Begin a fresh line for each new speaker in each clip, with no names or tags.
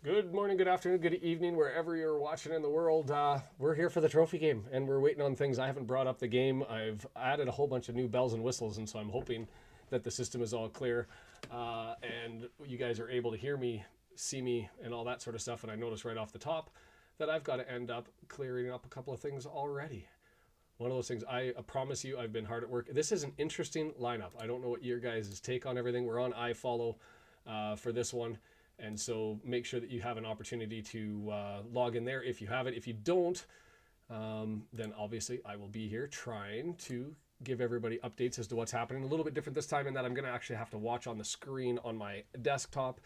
Good morning, good afternoon, good evening, wherever you're watching in the world. We're here for the trophy game, and we're waiting on things. I haven't brought up the game. I've added a whole bunch of new bells and whistles, and so I'm hoping that the system is all clear, and you guys are able to hear me, see me, and all that sort of stuff. And I noticed right off the top that I've got to end up clearing up a couple of things already. One of those things, I promise you, I've been hard at work. This is an interesting lineup. I don't know what your guys' take on everything. We're on iFollow for this one. And so make sure that you have an opportunity to log in there if you have it. If you don't, then obviously I will be here trying to give everybody updates as to what's happening. A little bit different this time in that I'm going to actually have to watch on the screen on my desktop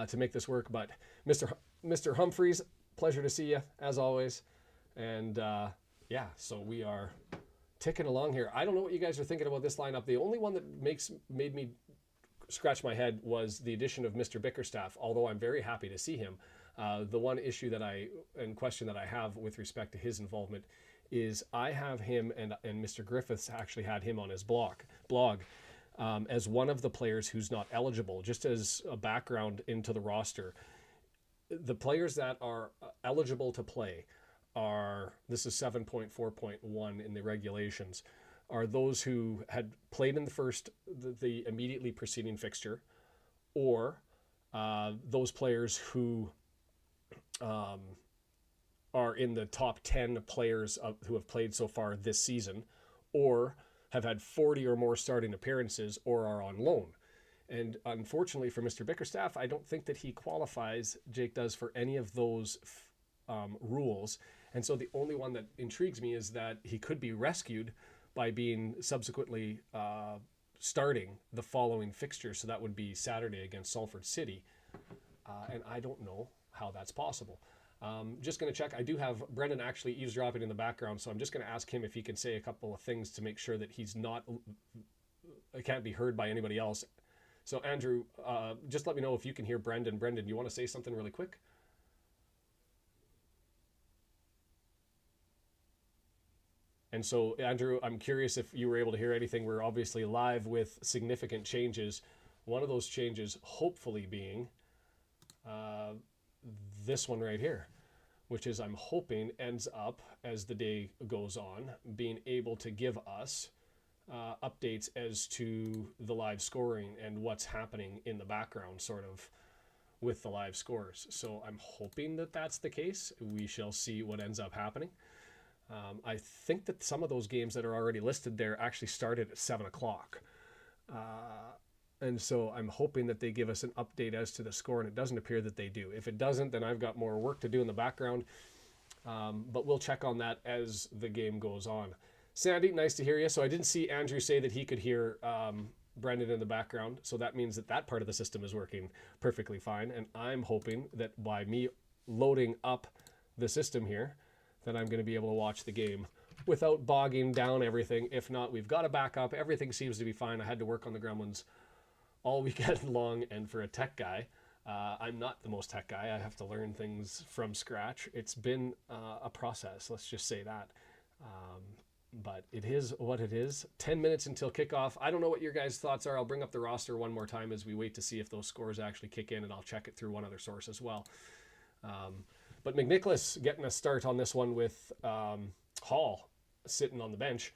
to make this work. But Mr. Humphreys, pleasure to see you as always. And yeah, so we are ticking along here. I don't know what you guys are thinking about this lineup. The only one that made me scratch my head was the addition of Mr. Bickerstaff, although I'm very happy to see him. The one issue and question that I have with respect to his involvement is I have him and Mr. Griffiths actually had him on his blog as one of the players who's not eligible. Just as a background into the roster, the players that are eligible to play are, this is 7.4.1 in the regulations, are those who had played in the immediately preceding fixture, or those players who are in the top 10 players who have played so far this season, or have had 40 or more starting appearances, or are on loan. And unfortunately for Mr. Bickerstaff, I don't think that he qualifies, Jake does, for any of those rules. And so the only one that intrigues me is that he could be rescued by being subsequently starting the following fixture. So that would be Saturday against Salford City. And I don't know how that's possible. Just going to check. I do have Brendan actually eavesdropping in the background, so I'm just going to ask him if he can say a couple of things to make sure that he's not, can't be heard by anybody else. So Andrew, just let me know if you can hear Brendan. Brendan, do you want to say something really quick? And so, Andrew, I'm curious if you were able to hear anything. We're obviously live with significant changes. One of those changes, hopefully, being this one right here, which is, I'm hoping, ends up, as the day goes on, being able to give us updates as to the live scoring and what's happening in the background, sort of, with the live scores. So I'm hoping that that's the case. We shall see what ends up happening. I think that some of those games that are already listed there actually started at 7 o'clock. And so I'm hoping that they give us an update as to the score, and it doesn't appear that they do. If it doesn't, then I've got more work to do in the background. But we'll check on that as the game goes on. Sandy, nice to hear you. So I didn't see Andrew say that he could hear Brendan in the background. So that means that that part of the system is working perfectly fine. And I'm hoping that by me loading up the system here, that I'm going to be able to watch the game without bogging down everything. If not, we've got a backup. Everything seems to be fine. I had to work on the Gremlins all weekend long, and for a tech guy, I'm not the most tech guy. I have to learn things from scratch. It's been a process, let's just say that. But it is what it is. 10 minutes until kickoff. I don't know what your guys' thoughts are. I'll bring up the roster one more time as we wait to see if those scores actually kick in, and I'll check it through one other source as well. But McNicholas getting a start on this one with Hall sitting on the bench.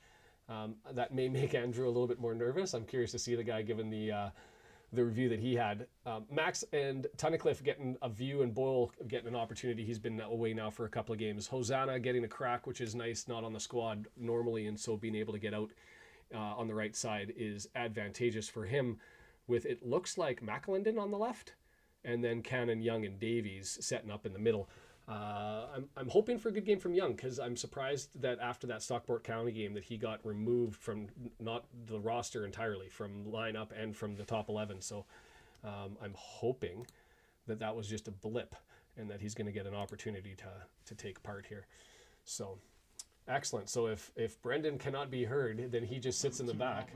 That may make Andrew a little bit more nervous. I'm curious to see the guy given the review that he had. Max and Tunnicliffe getting a view, and Boyle getting an opportunity. He's been away now for a couple of games. Hosanna getting a crack, which is nice, not on the squad normally, and so being able to get out on the right side is advantageous for him, with, it looks like, McAlinden on the left, and then Cannon, Young, and Davies setting up in the middle. I'm hoping for a good game from Young, because I'm surprised that after that Stockport County game that he got removed from not the roster entirely, from lineup and from the top 11. So I'm hoping that that was just a blip and that he's going to get an opportunity to take part here. So excellent. So if Brendan cannot be heard, then he just sits in the back.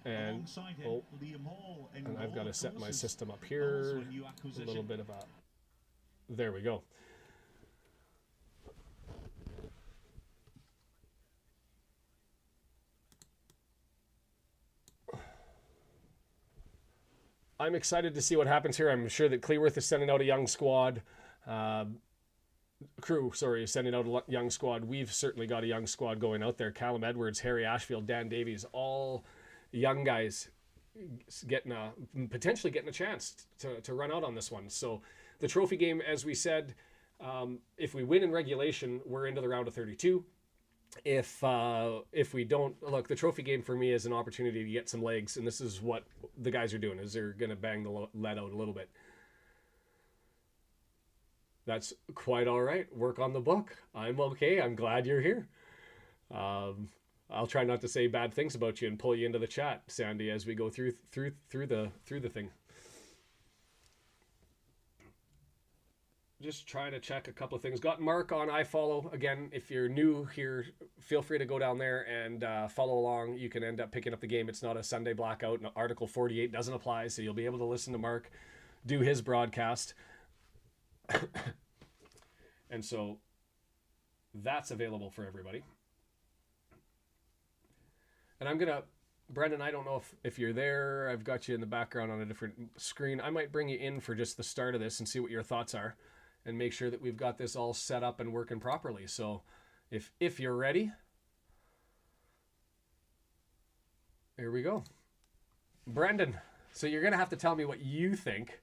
And, and I've got to set my system up here. A little bit of a... There we go. I'm excited to see what happens here. I'm sure that Cleworth is sending out a young squad. Crewe, sorry, is sending out a young squad. We've certainly got a young squad going out there. Callum Edwards, Harry Ashfield, Dan Davies, all young guys potentially getting a chance to run out on this one. So the trophy game, as we said, if we win in regulation, we're into the round of 32. If we don't, look, the trophy game for me is an opportunity to get some legs, and this is what the guys are doing, is they're going to bang the lead out a little bit. That's quite all right. Work on the book. I'm okay. I'm glad you're here. I'll try not to say bad things about you and pull you into the chat, Sandy, as we go through the thing. Just trying to check a couple of things. Got Mark on iFollow. Again, if you're new here, feel free to go down there and follow along. You can end up picking up the game. It's not a Sunday blackout. And Article 48 doesn't apply, so you'll be able to listen to Mark do his broadcast. And so that's available for everybody. And I'm gonna, Brendan, I don't know if you're there. I've got you in the background on a different screen. I might bring you in for just the start of this and see what your thoughts are and make sure that we've got this all set up and working properly. So if you're ready, here we go. Brendan, so you're gonna have to tell me what you think.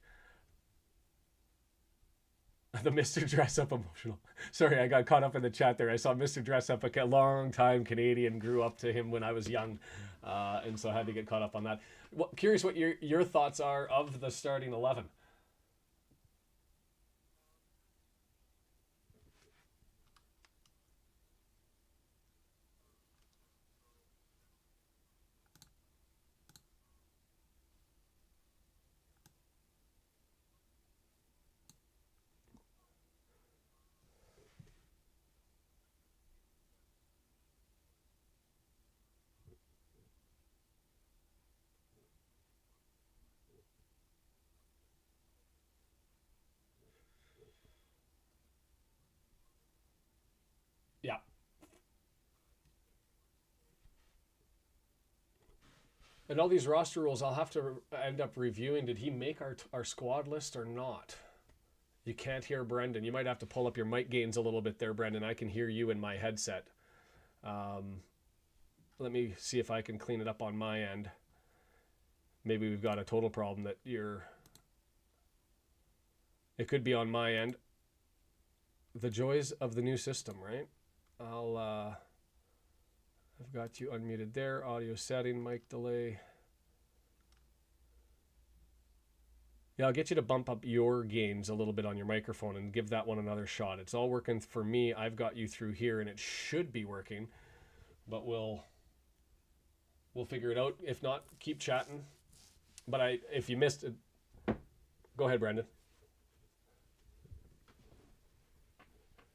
The Mr. Dress Up emotional. Sorry, I got caught up in the chat there. I saw Mr. Dress Up, a long time Canadian, grew up to him when I was young. And so I had to get caught up on that. Well, curious what your thoughts are of the starting 11. Yeah. And all these roster rules, I'll have to end up reviewing. Did he make our squad list or not? You can't hear Brendan. You might have to pull up your mic gains a little bit there, Brendan. I can hear you in my headset. Let me see if I can clean it up on my end. Maybe we've got a total problem that it could be on my end. The joys of the new system, right? I've got you unmuted there. Audio setting, mic delay. Yeah, I'll get you to bump up your gains a little bit on your microphone and give that one another shot. It's all working for me. I've got you through here and it should be working, but we'll figure it out. If not, keep chatting. But if you missed it, go ahead, Brendan.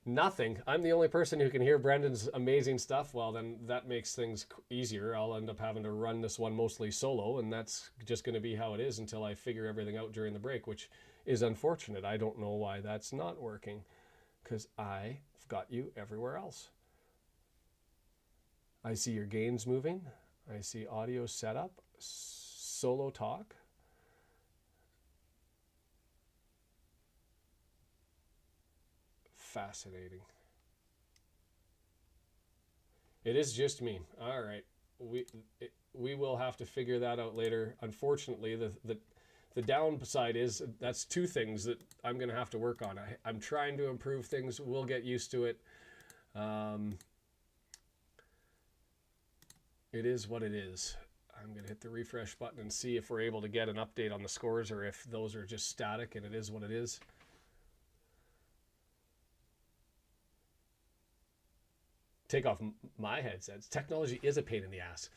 Nothing. I'm the only person who can hear Brendan's amazing stuff. Well, then that makes things easier. I'll end up having to run this one mostly solo, and that's just going to be how it is until I figure everything out during the break, which is unfortunate. I don't know why that's not working, because I've got you everywhere else. I see your gains moving. I see audio setup, solo talk. Fascinating. It is just me. All right. We will have to figure that out later. Unfortunately, the downside is that's two things that I'm going to have to work on. I'm trying to improve things. We'll get used to it. It is what it is. I'm going to hit the refresh button and see if we're able to get an update on the scores or if those are just static and it is what it is. Take off my headsets. Technology is a pain in the ass.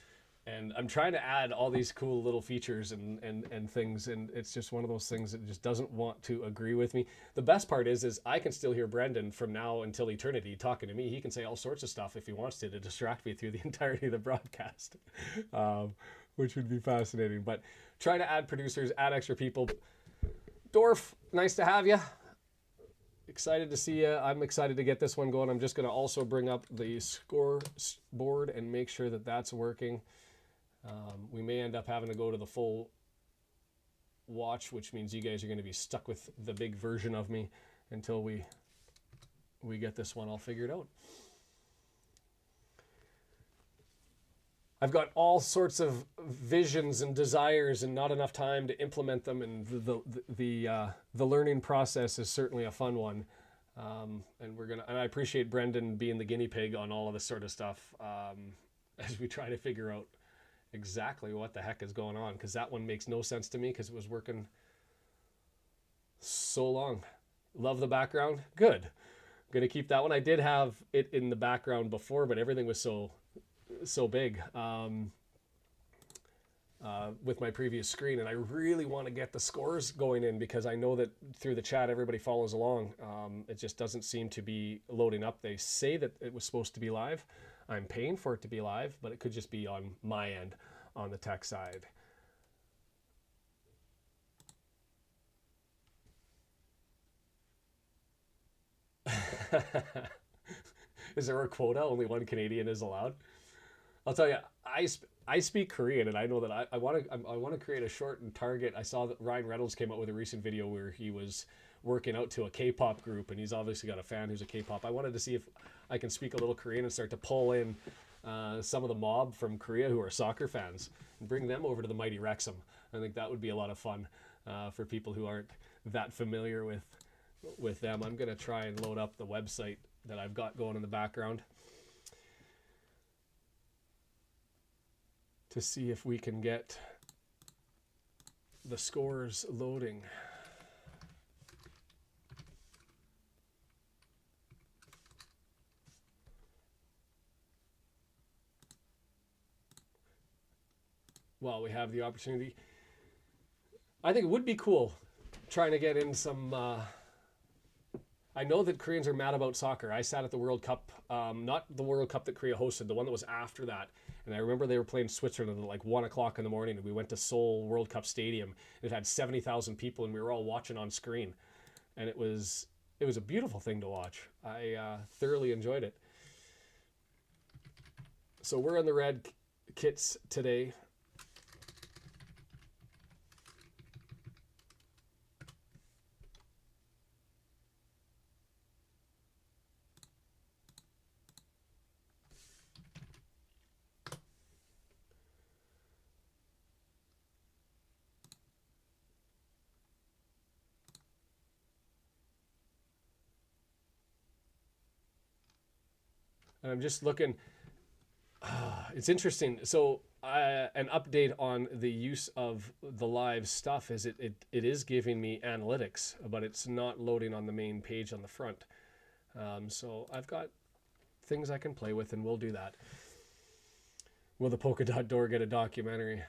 And I'm trying to add all these cool little features and things, and it's just one of those things that just doesn't want to agree with me. The best part is I can still hear Brendan from now until eternity talking to me. He can say all sorts of stuff if he wants to distract me through the entirety of the broadcast, which would be fascinating. But try to add producers, add extra people. Dorf, nice to have you. Excited to see you. I'm excited to get this one going. I'm just going to also bring up the score board and make sure that that's working. We may end up having to go to the full watch, which means you guys are going to be stuck with the big version of me until we get this one all figured out. I've got all sorts of visions and desires and not enough time to implement them, and the learning process is certainly a fun one. And I appreciate Brendan being the guinea pig on all of this sort of stuff, as we try to figure out exactly what the heck is going on, because that one makes no sense to me because it was working so long. Love the background. Good. I'm gonna keep that one. I did have it in the background before, but everything was so big with my previous screen, and I really want to get the scores going in because I know that through the chat everybody follows along. It just doesn't seem to be loading up. They say that it was supposed to be live. I'm paying for it to be live, but it could just be on my end on the tech side. Is there a quota? Only one Canadian is allowed? I'll tell you, I speak Korean, and I know that I want to create a short and target. I saw that Ryan Reynolds came out with a recent video where he was working out to a K-pop group, and he's obviously got a fan who's a K-pop. I wanted to see if I can speak a little Korean and start to pull in some of the mob from Korea who are soccer fans and bring them over to the mighty Wrexham. I think that would be a lot of fun for people who aren't that familiar with them. I'm going to try and load up the website that I've got going in the background to see if we can get the scores loading. While we have the opportunity, I think it would be cool trying to get in some I know that Koreans are mad about soccer. I sat at the World Cup, not the World Cup that Korea hosted, the one that was after that. And I remember they were playing Switzerland at like 1 o'clock in the morning, and we went to Seoul World Cup Stadium. It had 70,000 people, and we were all watching on screen. And it was a beautiful thing to watch. I thoroughly enjoyed it. So we're in the red kits today. And I'm just looking, it's interesting. So an update on the use of the live stuff is it is giving me analytics, but it's not loading on the main page on the front. So I've got things I can play with, and we'll do that. Will the polka dot door get a documentary?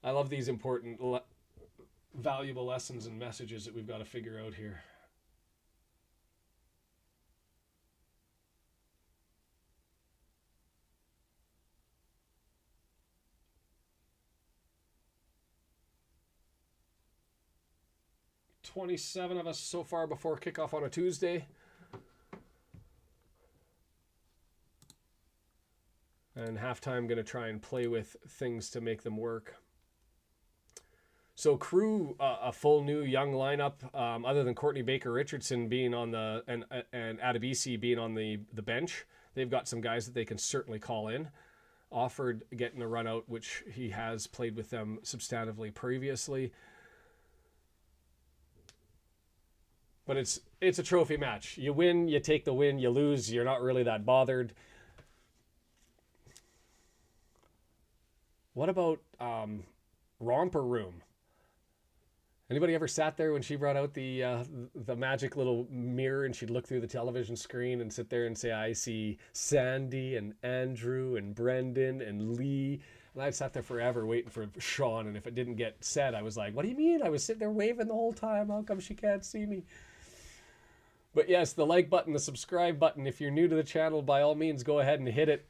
I love these important, valuable lessons and messages that we've got to figure out here. $27 of us so far before kickoff on a Tuesday. And halftime, going to try and play with things to make them work. So Crewe, a full new young lineup, other than Courtney Baker-Richardson being on the, and Adebisi being on the bench. They've got some guys that they can certainly call in. Offered getting a run out, which he has played with them substantively previously. But it's a trophy match. You win, you take the win. You lose, you're not really that bothered. What about Romper Room? Anybody ever sat there when she brought out the magic little mirror and she'd look through the television screen and sit there and say, I see Sandy and Andrew and Brendan and Lee. And I sat there forever waiting for Shaun, and if it didn't get said, I was like, what do you mean? I was sitting there waving the whole time. How come she can't see me? But yes, the like button, the subscribe button. If you're new to the channel, by all means, go ahead and hit it.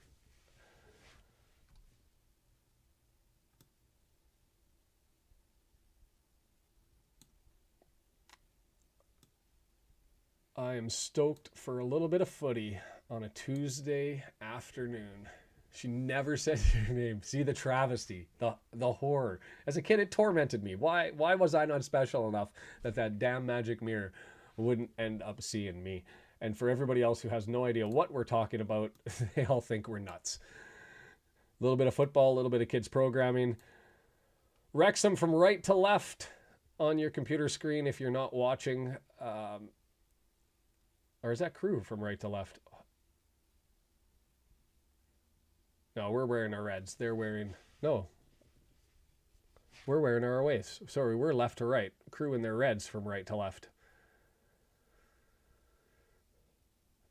I am stoked for a little bit of footy on a Tuesday afternoon. She never said your name. See the travesty, the horror. As a kid, it tormented me. Why was I not special enough that that damn magic mirror wouldn't end up seeing me? And for everybody else who has no idea what we're talking about, they all think we're nuts. A little bit of football, a little bit of kids programming. Wrexham from right to left on your computer screen if you're not watching. Or is that Crewe from right to left? No, we're wearing our reds. They're wearing... No. We're wearing our aways. Sorry, we're left to right. Crewe in their reds from right to left.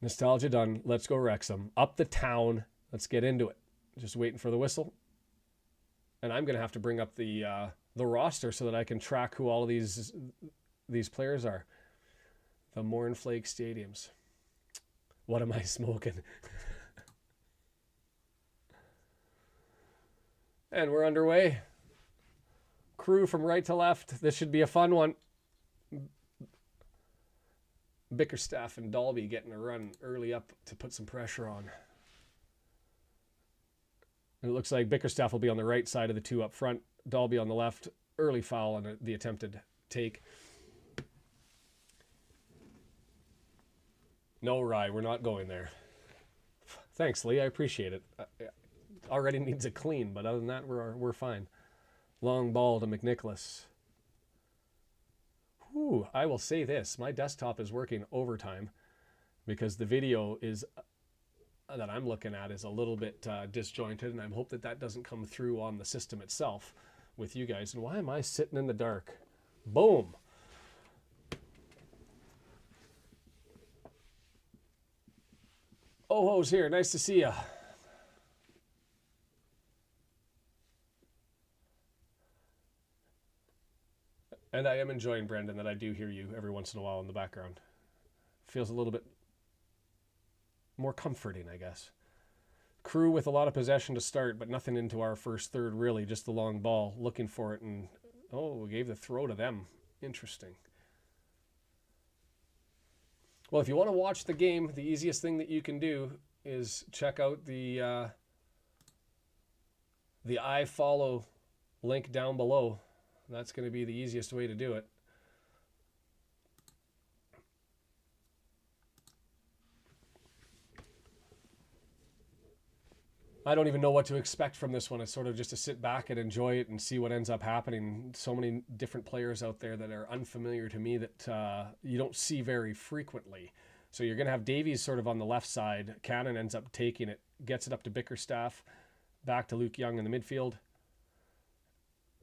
Nostalgia done. Let's go Wrexham. Up the town. Let's get into it. Just waiting for the whistle. And I'm going to have to bring up the roster so that I can track who all of these players are. The Mornflake Stadiums. What am I smoking? And we're underway. Crewe from right to left. This should be a fun one. Bickerstaff and Dalby getting a run early up to put some pressure on. It looks like Bickerstaff will be on the right side of the two up front. Dalby on the left. Early foul on the attempted take. No, Rye, we're not going there. Thanks, Lee. I appreciate it. Already needs a clean, but other than that, we're fine. Long ball to McNicholas. Whew, I will say this. My desktop is working overtime because the video is that I'm looking at is a little bit disjointed, and I hope that doesn't come through on the system itself with you guys. And why am I sitting in the dark? Boom. Oh, ho's here. Nice to see ya. And I am enjoying, Brendan, that I do hear you every once in a while in the background. Feels a little bit more comforting, I guess. Crewe with a lot of possession to start, but nothing into our first third, really. Just the long ball, looking for it, and we gave the throw to them. Interesting. Well, if you want to watch the game, the easiest thing that you can do is check out the iFollow link down below. That's going to be the easiest way to do it. I don't even know what to expect from this one. It's sort of just to sit back and enjoy it and see what ends up happening. So many different players out there that are unfamiliar to me that you don't see very frequently. So you're going to have Davies sort of on the left side. Cannon ends up taking it, gets it up to Bickerstaff, back to Luke Young in the midfield,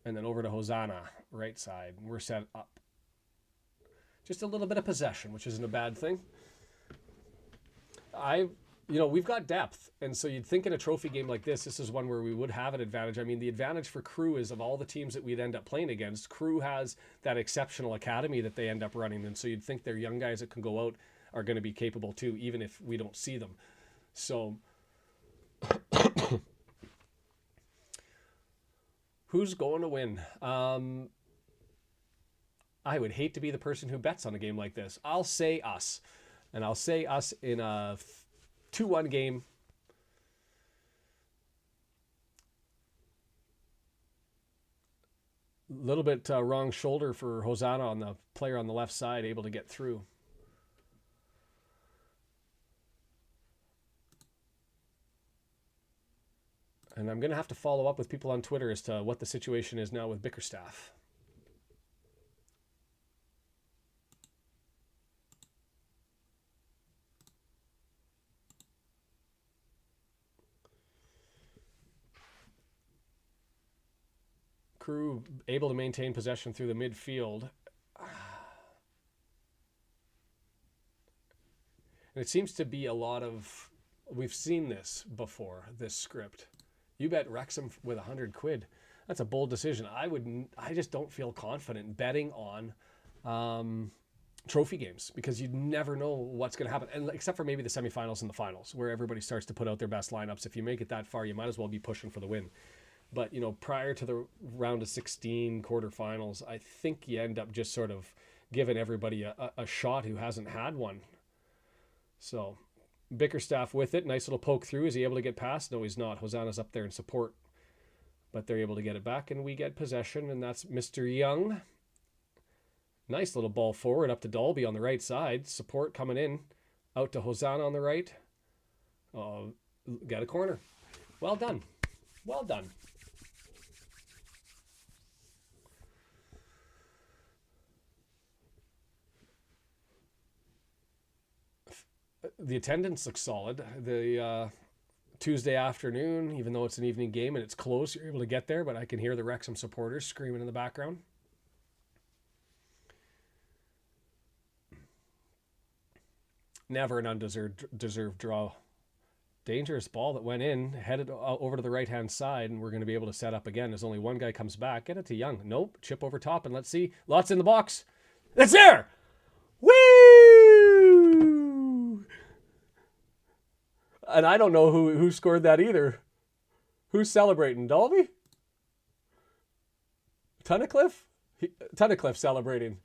and then over to Hosanna, right side. We're set up. Just a little bit of possession, which isn't a bad thing. We've got depth, and so you'd think in a trophy game like this is one where we would have an advantage. I mean, the advantage for Crewe is of all the teams that we'd end up playing against, Crewe has that exceptional academy that they end up running, and so you'd think their young guys that can go out are going to be capable too, even if we don't see them. So who's going to win? I would hate to be the person who bets on a game like this. I'll say us, and I'll say us in a 2-1 game. A little bit wrong shoulder for Hosanna on the player on the left side, able to get through. And I'm going to have to follow up with people on Twitter as to what the situation is now with Bickerstaff. Crewe able to maintain possession through the midfield. And it seems to be a lot of, we've seen this before, this script. You bet Wrexham with £100. That's a bold decision. I just don't feel confident betting on trophy games because you never know what's going to happen. And except for maybe the semifinals and the finals where everybody starts to put out their best lineups. If you make it that far, you might as well be pushing for the win. But, prior to the round of 16 quarterfinals, I think you end up just sort of giving everybody a shot who hasn't had one. So Bickerstaff with it. Nice little poke through. Is he able to get past? No, he's not. Hosanna's up there in support. But they're able to get it back, and we get possession, and that's Mr. Young. Nice little ball forward up to Dalby on the right side. Support coming in. Out to Hosanna on the right. Got a corner. Well done. Well done. The attendance looks solid. The Tuesday afternoon, even though it's an evening game and it's close, you're able to get there, but I can hear the Wrexham supporters screaming in the background. Never an undeserved draw. Dangerous ball that went in, headed over to the right-hand side, and we're going to be able to set up again as only one guy comes back. Get it to Young. Nope. Chip over top, and let's see. Lots in the box. It's there! Woo! And I don't know who scored that either. Who's celebrating? Dalby? Tunnicliffe? Tunnicliffe celebrating.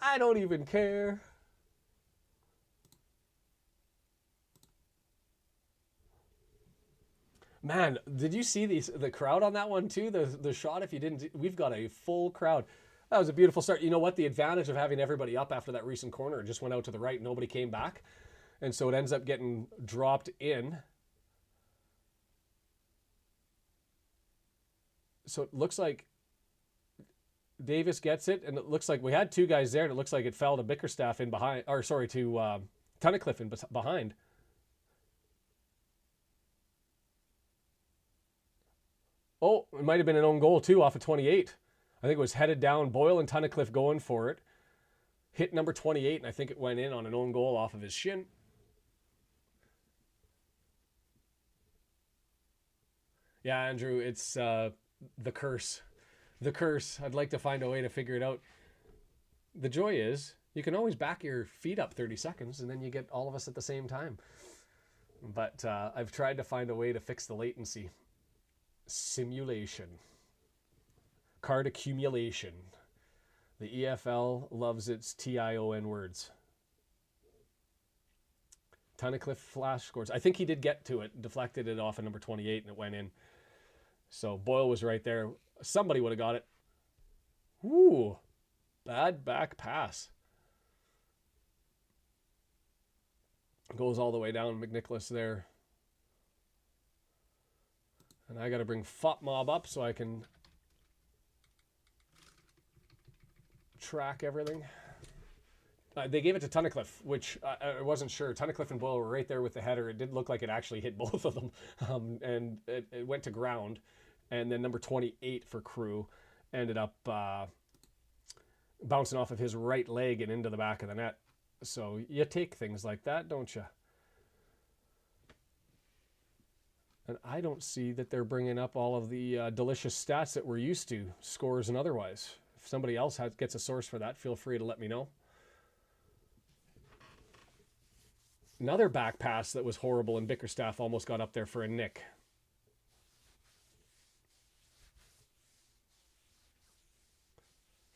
I don't even care. Man, did you see the crowd on that one too? The shot, if you didn't, we've got a full crowd. That was a beautiful start. You know what? The advantage of having everybody up after that recent corner, it just went out to the right. Nobody came back. And so it ends up getting dropped in. So it looks like Davis gets it, and it looks like we had two guys there, and it looks like it fell to Bickerstaff in behind, or sorry, to Tunnicliffe in behind. Oh, it might have been an own goal too off of 28. I think it was headed down. Boyle and Tunnicliffe going for it. Hit number 28, and I think it went in on an own goal off of his shin. Yeah, Andrew, it's the curse. The curse. I'd like to find a way to figure it out. The joy is you can always back your feet up 30 seconds, and then you get all of us at the same time. But I've tried to find a way to fix the latency. Simulation. Card accumulation. The EFL loves its TION words. Tunnicliffe flash scores. I think he did get to it, deflected it off of number 28, and it went in. So Boyle was right there. Somebody would have got it. Ooh, bad back pass. Goes all the way down. McNicholas there. And I got to bring FOTMob up so I can track everything. They gave it to Tunnicliffe, which I wasn't sure. Tunnicliffe and Boyle were right there with the header. It did look like it actually hit both of them. And it went to ground. And then number 28 for Crewe ended up bouncing off of his right leg and into the back of the net. So you take things like that, don't you? And I don't see that they're bringing up all of the delicious stats that we're used to, scores and otherwise. If somebody else gets a source for that, feel free to let me know. Another back pass that was horrible, and Bickerstaff almost got up there for a nick.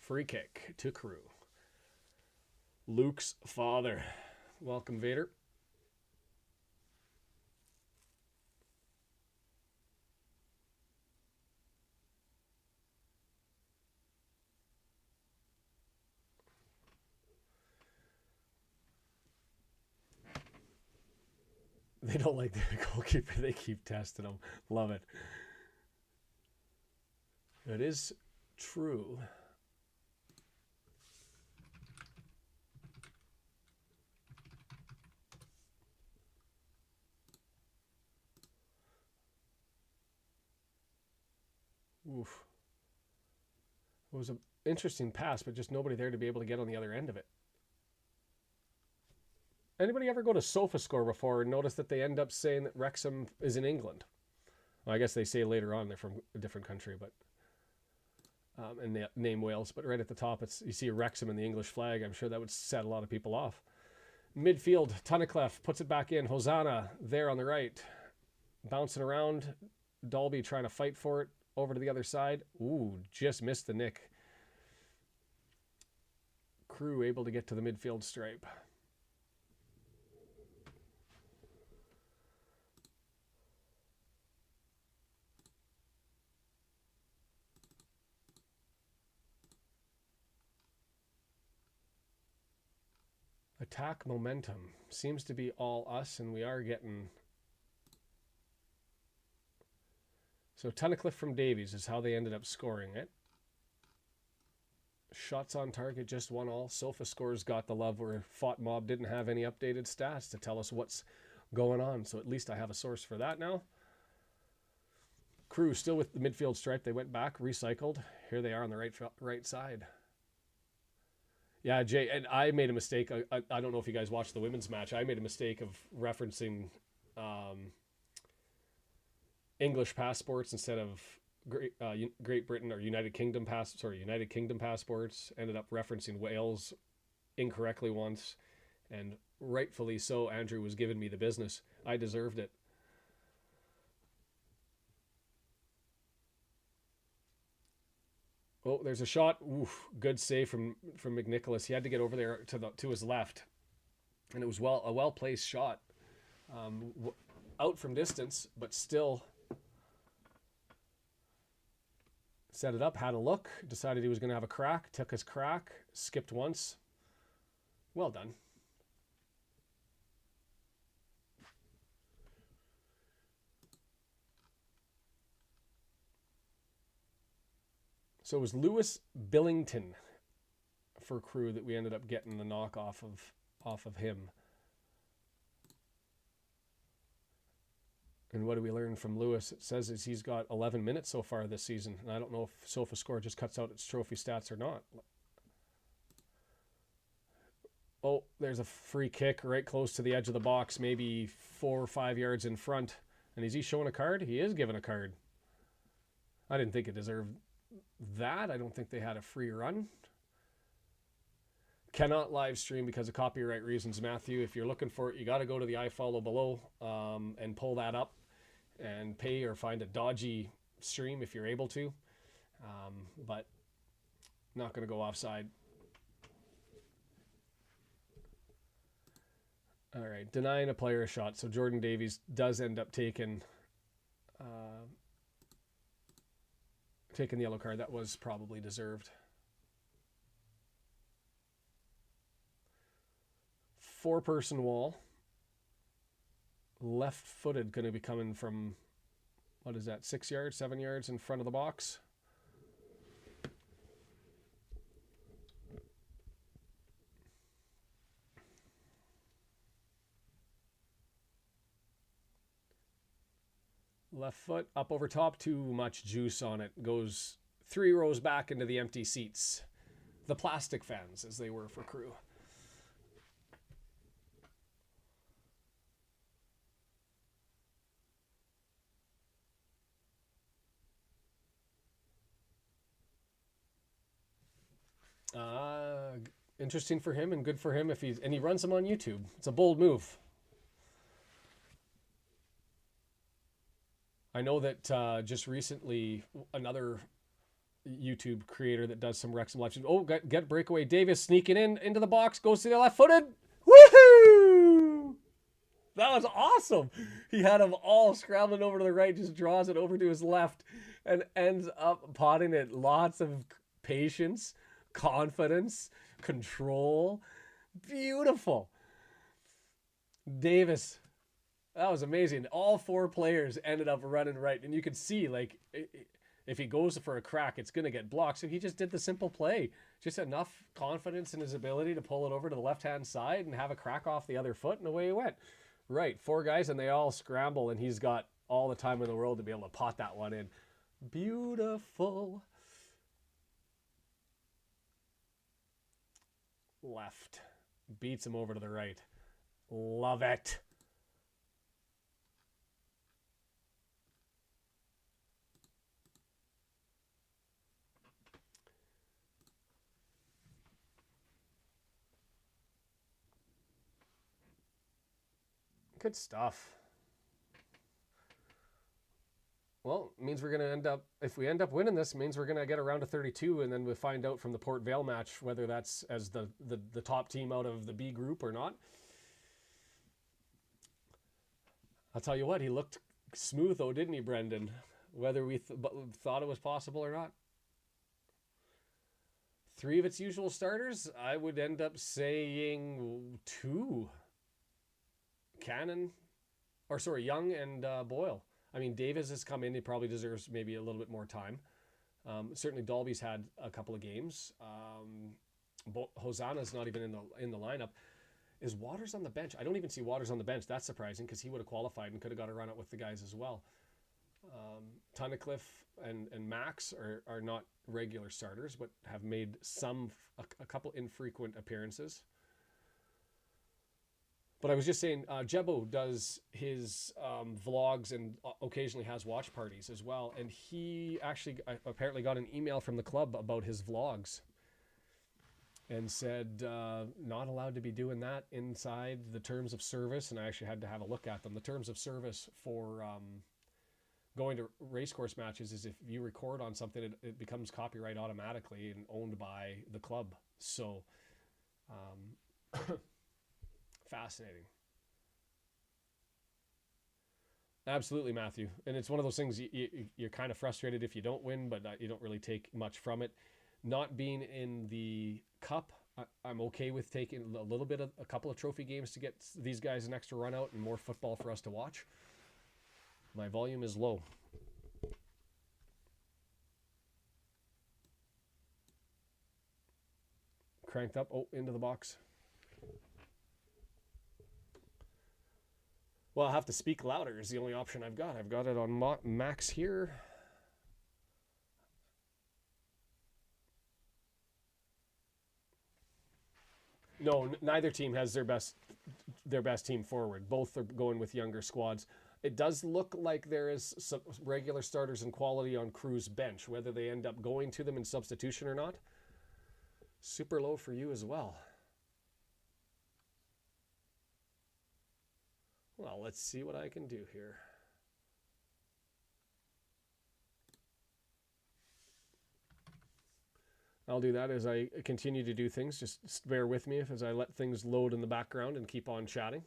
Free kick to Crewe. Luke's father. Welcome, Vader. They don't like the goalkeeper. They keep testing him. Love it. It is true. Oof. It was an interesting pass, but just nobody there to be able to get on the other end of it. Anybody ever go to SofaScore before and notice that they end up saying that Wrexham is in England? Well, I guess they say later on they're from a different country, but and they name Wales. But right at the top, you see a Wrexham in the English flag. I'm sure that would set a lot of people off. Midfield, Tunnicliffe puts it back in. Hosanna there on the right, bouncing around. Dalby trying to fight for it over to the other side. Ooh, just missed the nick. Crewe able to get to the midfield stripe. Attack momentum seems to be all us, and we are getting... So Tunnicliffe from Davies is how they ended up scoring it. Shots on target, just 1-1. Sofa scores got the love, where Fought Mob didn't have any updated stats to tell us what's going on. So at least I have a source for that now. Crewe still with the midfield stripe. They went back, recycled. Here they are on the right side. Yeah, Jay, and I made a mistake. I don't know if you guys watched the women's match. I made a mistake of referencing English passports instead of Great Britain or United Kingdom passports. Ended up referencing Wales incorrectly once, and rightfully so. Andrew was giving me the business. I deserved it. Oh, there's a shot. Oof, good save from McNicholas. He had to get over there to his left, and it was a well placed shot, out from distance, but still set it up. Had a look, decided he was going to have a crack. Took his crack, skipped once. Well done. So it was Lewis Billington for Crewe that we ended up getting the knock off of him. And what do we learn from Lewis? It says he's got 11 minutes so far this season. And I don't know if SofaScore just cuts out its trophy stats or not. Oh, there's a free kick right close to the edge of the box, maybe 4 or 5 yards in front. And is he showing a card? He is given a card. I didn't think it deserved that. I don't think they had a free run. Cannot live stream because of copyright reasons, Matthew. If you're looking for it, you got to go to the iFollow below and pull that up and pay or find a dodgy stream if you're able to. But not going to go offside. All right, denying a player a shot. So Jordan Davies does end up taking the yellow card. That was probably deserved. 4-person wall. Left-footed, going to be coming from, what is that, 6 yards, 7 yards in front of the box. Left foot up over top, too much juice on it. Goes 3 rows back into the empty seats. The plastic fans, as they were for Crewe. Interesting for him and good for him if he runs them on YouTube. It's a bold move. I know that just recently another YouTube creator that does some Wrexham live streams. Oh, get breakaway. Davis sneaking into the box, goes to the left-footed. Woohoo! That was awesome. He had them all scrambling over to the right, just draws it over to his left and ends up potting it. Lots of patience, confidence, control. Beautiful. Davis. That was amazing. All 4 players ended up running right. And you could see, like, if he goes for a crack, it's going to get blocked. So he just did the simple play. Just enough confidence in his ability to pull it over to the left-hand side and have a crack off the other foot, and away he went. Right, 4 guys, and they all scramble, and he's got all the time in the world to be able to pot that one in. Beautiful. Left. Beats him over to the right. Love it. Good stuff. Well, it means we're going to end up, if we end up winning this, it means we're going to get around to 32, and then we'll find out from the Port Vale match whether that's as the top team out of the B group or not. I'll tell you what, he looked smooth though, didn't he, Brendan? Whether we thought it was possible or not. 3 of its usual starters, I would end up saying 2. Young and Boyle. I mean, Davis has come in. He probably deserves maybe a little bit more time. Certainly, Dalby's had a couple of games. Hosanna's not even in the lineup. Is Waters on the bench? I don't even see Waters on the bench. That's surprising because he would have qualified and could have got a run out with the guys as well. Tunnicliffe and Max are not regular starters, but have made a couple infrequent appearances. But I was just saying, Jebo does his vlogs and occasionally has watch parties as well. And he actually apparently got an email from the club about his vlogs and said not allowed to be doing that inside the terms of service. And I actually had to have a look at them. The terms of service for going to racecourse matches is if you record on something, it becomes copyright automatically and owned by the club. So fascinating. Absolutely, Matthew. And it's one of those things you're kind of frustrated if you don't win, but you don't really take much from it. Not being in the cup, I'm okay with taking a couple of trophy games to get these guys an extra run out and more football for us to watch. My volume is low. Cranked up. Oh, into the box. Well, I'll have to speak louder is the only option I've got. I've got it on max here. No, neither team has their best team forward. Both are going with younger squads. It does look like there is some regular starters and quality on Crewe's bench, whether they end up going to them in substitution or not. Super low for you as well. Well, let's see what I can do here. I'll do that as I continue to do things. Just bear with me as I let things load in the background and keep on chatting.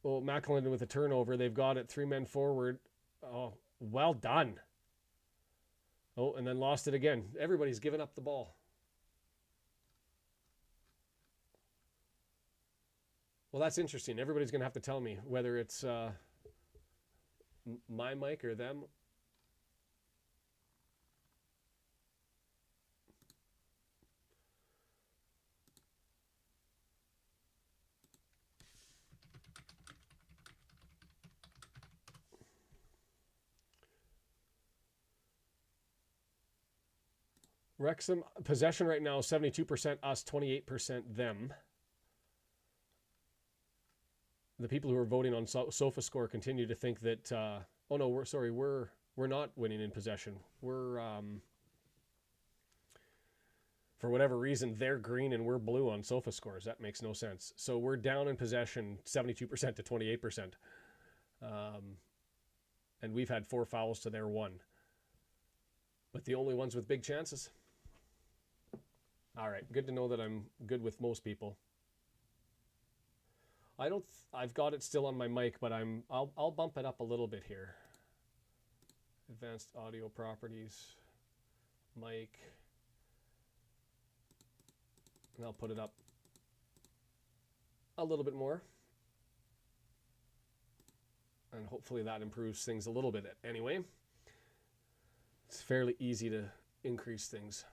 Well, Macklin with a turnover. They've got it 3 men forward. Oh, well done. Oh, and then lost it again. Everybody's given up the ball. Well, that's interesting. Everybody's going to have to tell me whether it's my mic or them. Wrexham, possession right now, 72% us, 28% them. The people who are voting on SofaScore continue to think that, oh no, we're not winning in possession. We're, for whatever reason, they're green and we're blue on SofaScores. That makes no sense. So we're down in possession, 72% to 28%. And we've had 4 fouls to their 1. But the only ones with big chances. All right, good to know that I'm good with most people. I've got it still on my mic, but I'll bump it up a little bit here. Advanced audio properties, mic, and I'll put it up a little bit more. And hopefully that improves things a little bit anyway. It's fairly easy to increase things.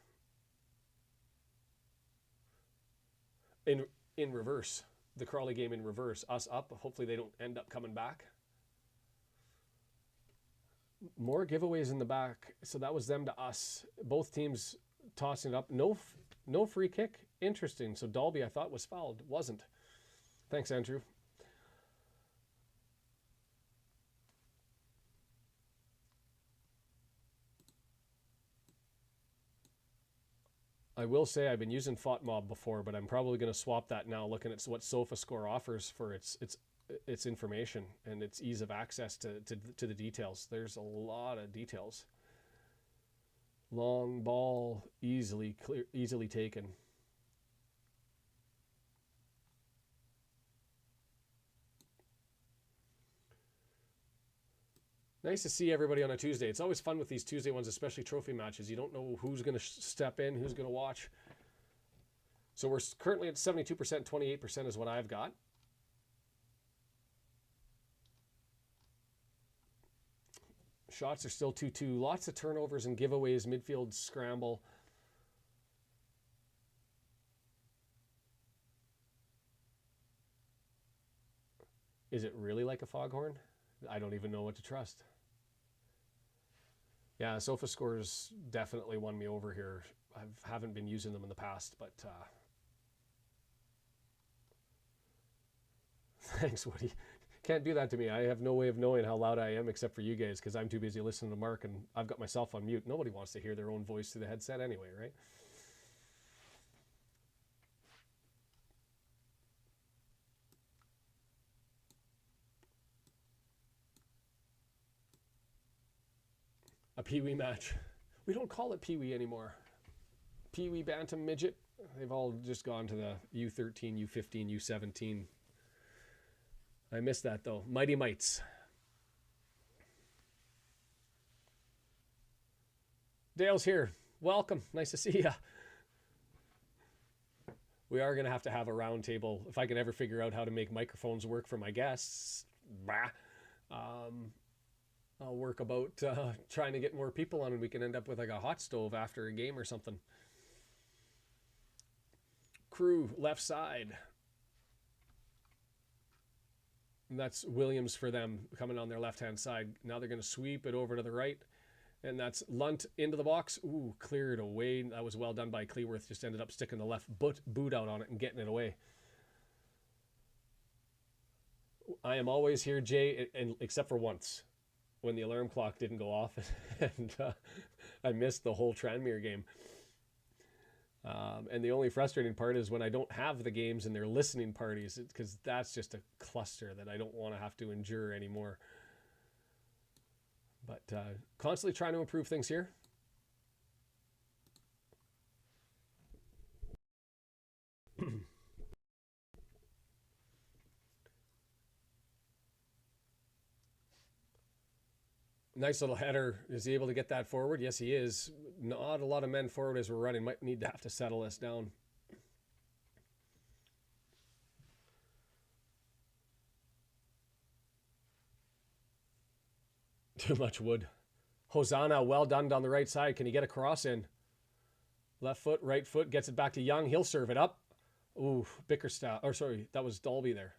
In reverse, the Crawley game in reverse, us up. Hopefully they don't end up coming back. More giveaways in the back. So that was them to us. Both teams tossing it up. No free kick. Interesting. So Dalby, I thought, was fouled. Wasn't. Thanks, Andrew. I will say I've been using FOTMob before, but I'm probably going to swap that now, looking at what SofaScore offers for its information and its ease of access to the details. There's a lot of details. Long ball, easily taken. Nice to see everybody on a Tuesday. It's always fun with these Tuesday ones, especially trophy matches. You don't know who's going to step in, who's going to watch. So we're currently at 72%, 28% is what I've got. Shots are still 2-2. Lots of turnovers and giveaways, midfield scramble. Is it really like a foghorn? I don't even know what to trust. Yeah, SofaScore's definitely won me over here. I haven't been using them in the past, but thanks, Woody. Can't do that to me. I have no way of knowing how loud I am except for you guys because I'm too busy listening to Mark and I've got myself on mute. Nobody wants to hear their own voice through the headset anyway, right? A Pee-wee match. We don't call it Pee-wee anymore. Pee-wee, Bantam, Midget. They've all just gone to the U13, U15, U17. I missed that though. Mighty Mites. Dale's here. Welcome. Nice to see ya. We are going to have a round table. If I can ever figure out how to make microphones work for my guests, I'll work about trying to get more people on and we can end up with like a hot stove after a game or something. Crewe, left side. And that's Williams for them coming on their left-hand side. Now they're going to sweep it over to the right. And that's Lunt into the box. Ooh, cleared away. That was well done by Cleworth. Just ended up sticking the left boot out on it and getting it away. I am always here, Jay, and except for once when the alarm clock didn't go off and I missed the whole Tranmere game. And the only frustrating part is when I don't have the games and they're listening parties, because that's just a cluster that I don't want to have to endure anymore. But constantly trying to improve things here. Nice little header. Is he able to get that forward? Yes, he is. Not a lot of men forward as we're running. Might need to have to settle this down. Too much wood. Hosanna, well done down the right side. Can he get a cross in? Left foot, right foot, gets it back to Young. He'll serve it up. Ooh, Bickerstaff. Or sorry, that was Dalby there.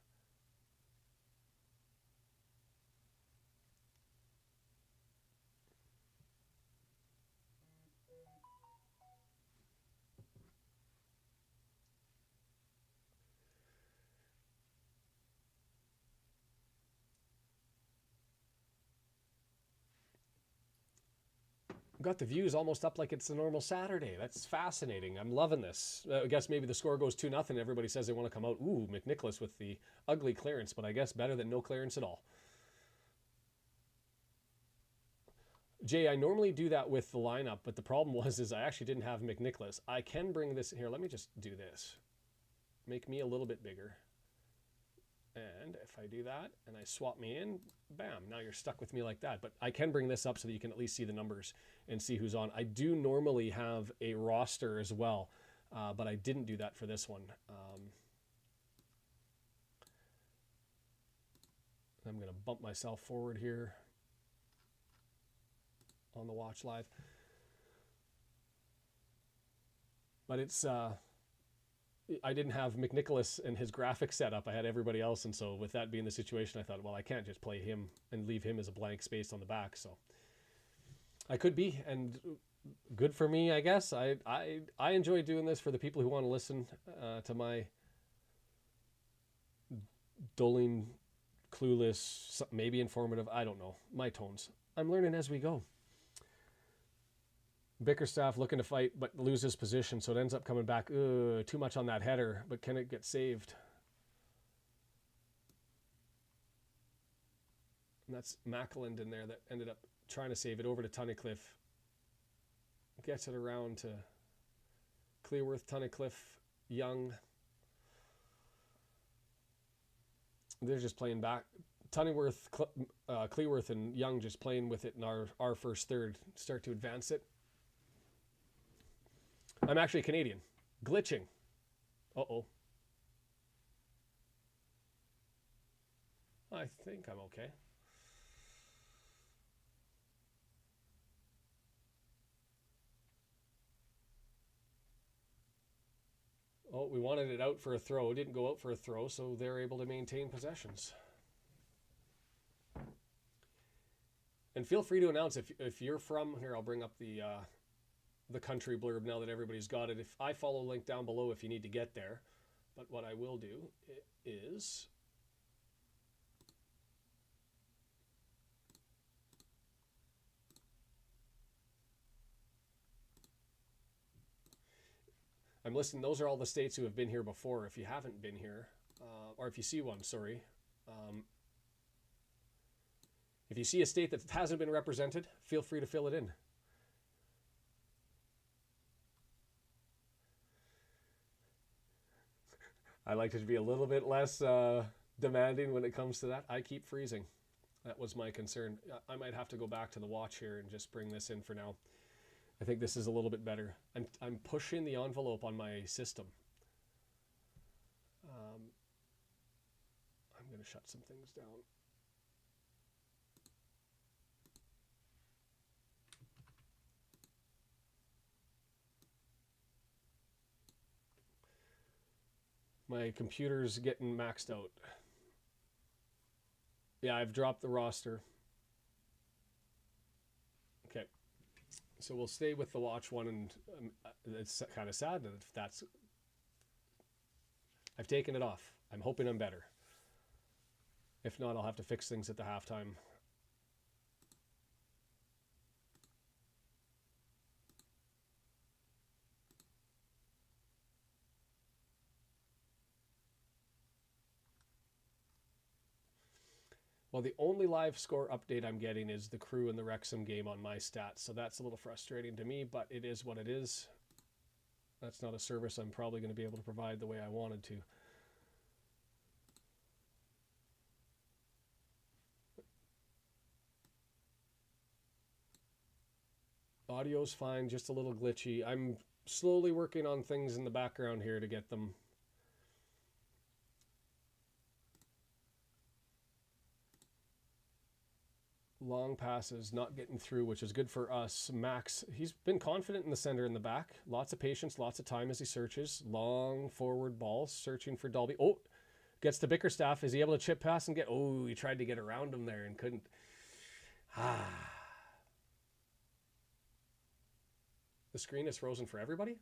Got the views almost up like it's a normal Saturday. That's fascinating. I'm loving this. I guess maybe the score goes 2-0. Everybody says they want to come out. Ooh, McNicholas with the ugly clearance, but I guess better than no clearance at all. Jay, I normally do that with the lineup, but the problem is I actually didn't have McNicholas. I can bring this here. Let me just do this. Make me a little bit bigger. And if I do that and I swap me in, bam, now you're stuck with me like that. But I can bring this up so that you can at least see the numbers and see who's on. I do normally have a roster as well, but I didn't do that for this one. I'm going to bump myself forward here on the watch live. But it's... I didn't have McNicholas and his graphics set up. I had everybody else, and so with that being the situation, I thought, well, I can't just play him and leave him as a blank space on the back. So I could be, and good for me, I guess. I enjoy doing this for the people who want to listen to my dulling, clueless, maybe informative, I don't know, my tones. I'm learning as we go. Bickerstaff looking to fight, but loses position, so it ends up coming back. Too much on that header, but can it get saved? And that's Mackland in there that ended up trying to save it over to Tunnicliffe. Gets it around to Cleworth, Tunnicliffe, Young. They're just playing back Tunnyworth, Cleworth, and Young just playing with it in our first third. Start to advance it. I'm actually Canadian. Glitching. Uh-oh. I think I'm okay. Oh, we wanted it out for a throw. It didn't go out for a throw, so they're able to maintain possessions. And feel free to announce if you're from here. I'll bring up the country blurb now that everybody's got it. If I follow a link down below if you need to get there. But what I will do is I'm listing, those are all the states who have been here before. If you haven't been here, or if you see one, sorry. If you see a state that hasn't been represented, feel free to fill it in. I like it to be a little bit less demanding when it comes to that. I keep freezing. That was my concern. I might have to go back to the watch here and just bring this in for now. I think this is a little bit better. I'm pushing the envelope on my system. I'm going to shut some things down. My computer's getting maxed out. Yeah, I've dropped the roster. Okay. So we'll stay with the watch one, and it's kind of sad that that's... I've taken it off. I'm hoping I'm better. If not, I'll have to fix things at the halftime. Well, the only live score update I'm getting is the Crewe and the Wrexham game on my stats, so that's a little frustrating to me, but it is what it is. That's not a service I'm probably going to be able to provide the way I wanted to. Audio's fine, just a little glitchy. I'm slowly working on things in the background here to get them. Long passes, not getting through, which is good for us. Max, he's been confident in the center in the back. Lots of patience, lots of time as he searches. Long forward ball, searching for Dalby. Oh, gets to Bickerstaff. Is he able to chip pass and get... Oh, he tried to get around him there and couldn't. The screen is frozen for everybody?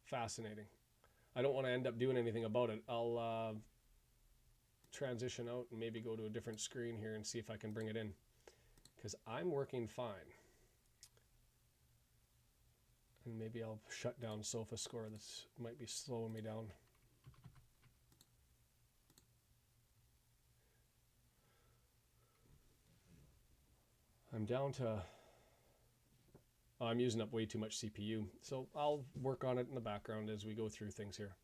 Fascinating. I don't want to end up doing anything about it. I'll transition out and maybe go to a different screen here and see if I can bring it in, because I'm working fine. And maybe I'll shut down SofaScore. That's might be slowing me down. I'm down to... I'm using up way too much CPU, so I'll work on it in the background as we go through things here.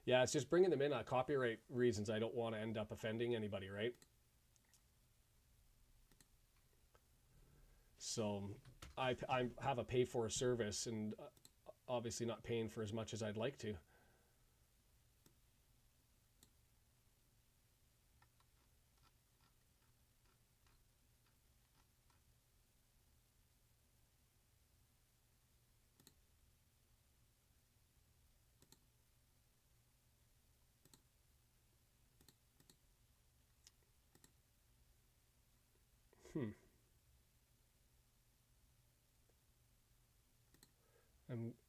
Yeah, it's just bringing them in. Copyright reasons, I don't want to end up offending anybody, right? So I have a pay for a service, and obviously not paying for as much as I'd like to.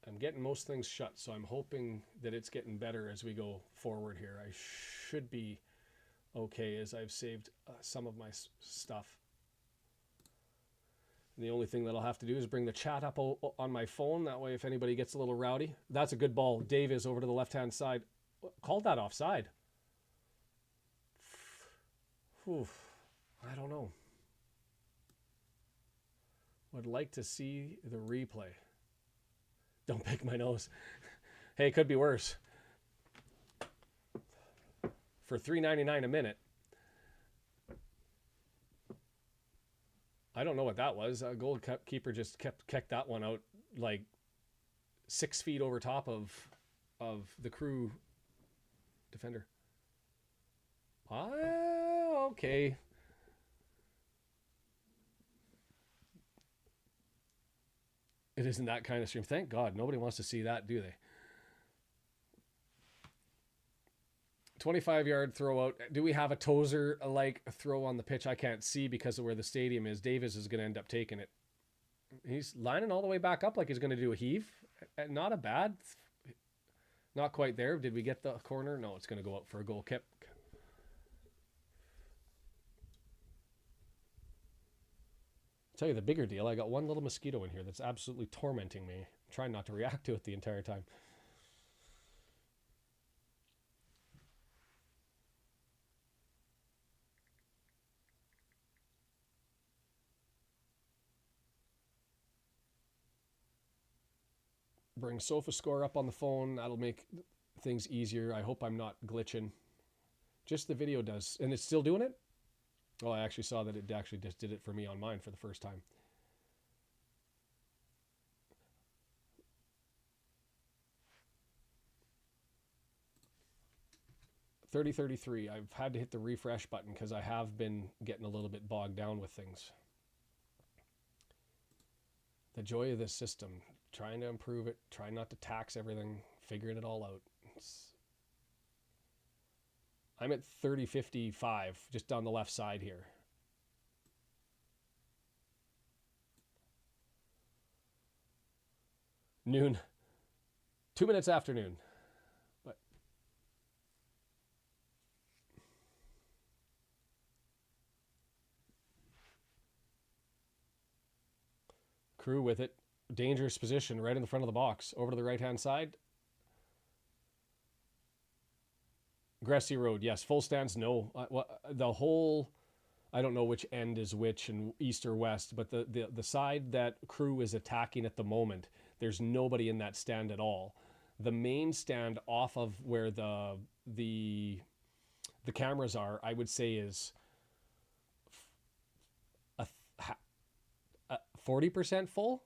I'm getting most things shut, so I'm hoping that it's getting better as we go forward here. I should be okay as I've saved some of my stuff. And the only thing that I'll have to do is bring the chat up on my phone. That way, if anybody gets a little rowdy. That's a good ball. Dave is over to the left-hand side. Called that offside. Whew. I don't know. Would like to see the replay. Don't pick my nose. Hey, it could be worse. For $3.99 a minute. I don't know what that was. A goalkeeper just kept that one out like 6 feet over top of the Crewe defender. Okay. It isn't that kind of stream. Thank God. Nobody wants to see that, do they? 25-yard throw out. Do we have a Tozer like throw on the pitch? I can't see because of where the stadium is. Davis is going to end up taking it. He's lining all the way back up like he's going to do a heave. Not a bad. Not quite there. Did we get the corner? No, it's going to go out for a goal kick. I'll tell you the bigger deal. I got one little mosquito in here that's absolutely tormenting me. I'm trying not to react to it the entire time. Bring SofaScore up on the phone. That'll make things easier. I hope I'm not glitching. Just the video does. And it's still doing it? Oh, I actually saw that it actually just did it for me on mine for the first time. $30.33. I've had to hit the refresh button because I have been getting a little bit bogged down with things. The joy of this system. Trying to improve it. Trying not to tax everything. Figuring it all out. I'm at 30.55 just down the left side here. Noon. 2 minutes after noon. But Crewe with it. Dangerous position right in the front of the box. Over to the right-hand side. Gressy Road, yes. Full stance, no. The whole, I don't know which end is which and east or west, but the side that Crewe is attacking at the moment, there's nobody in that stand at all. The main stand off of where the cameras are, I would say is 40% full.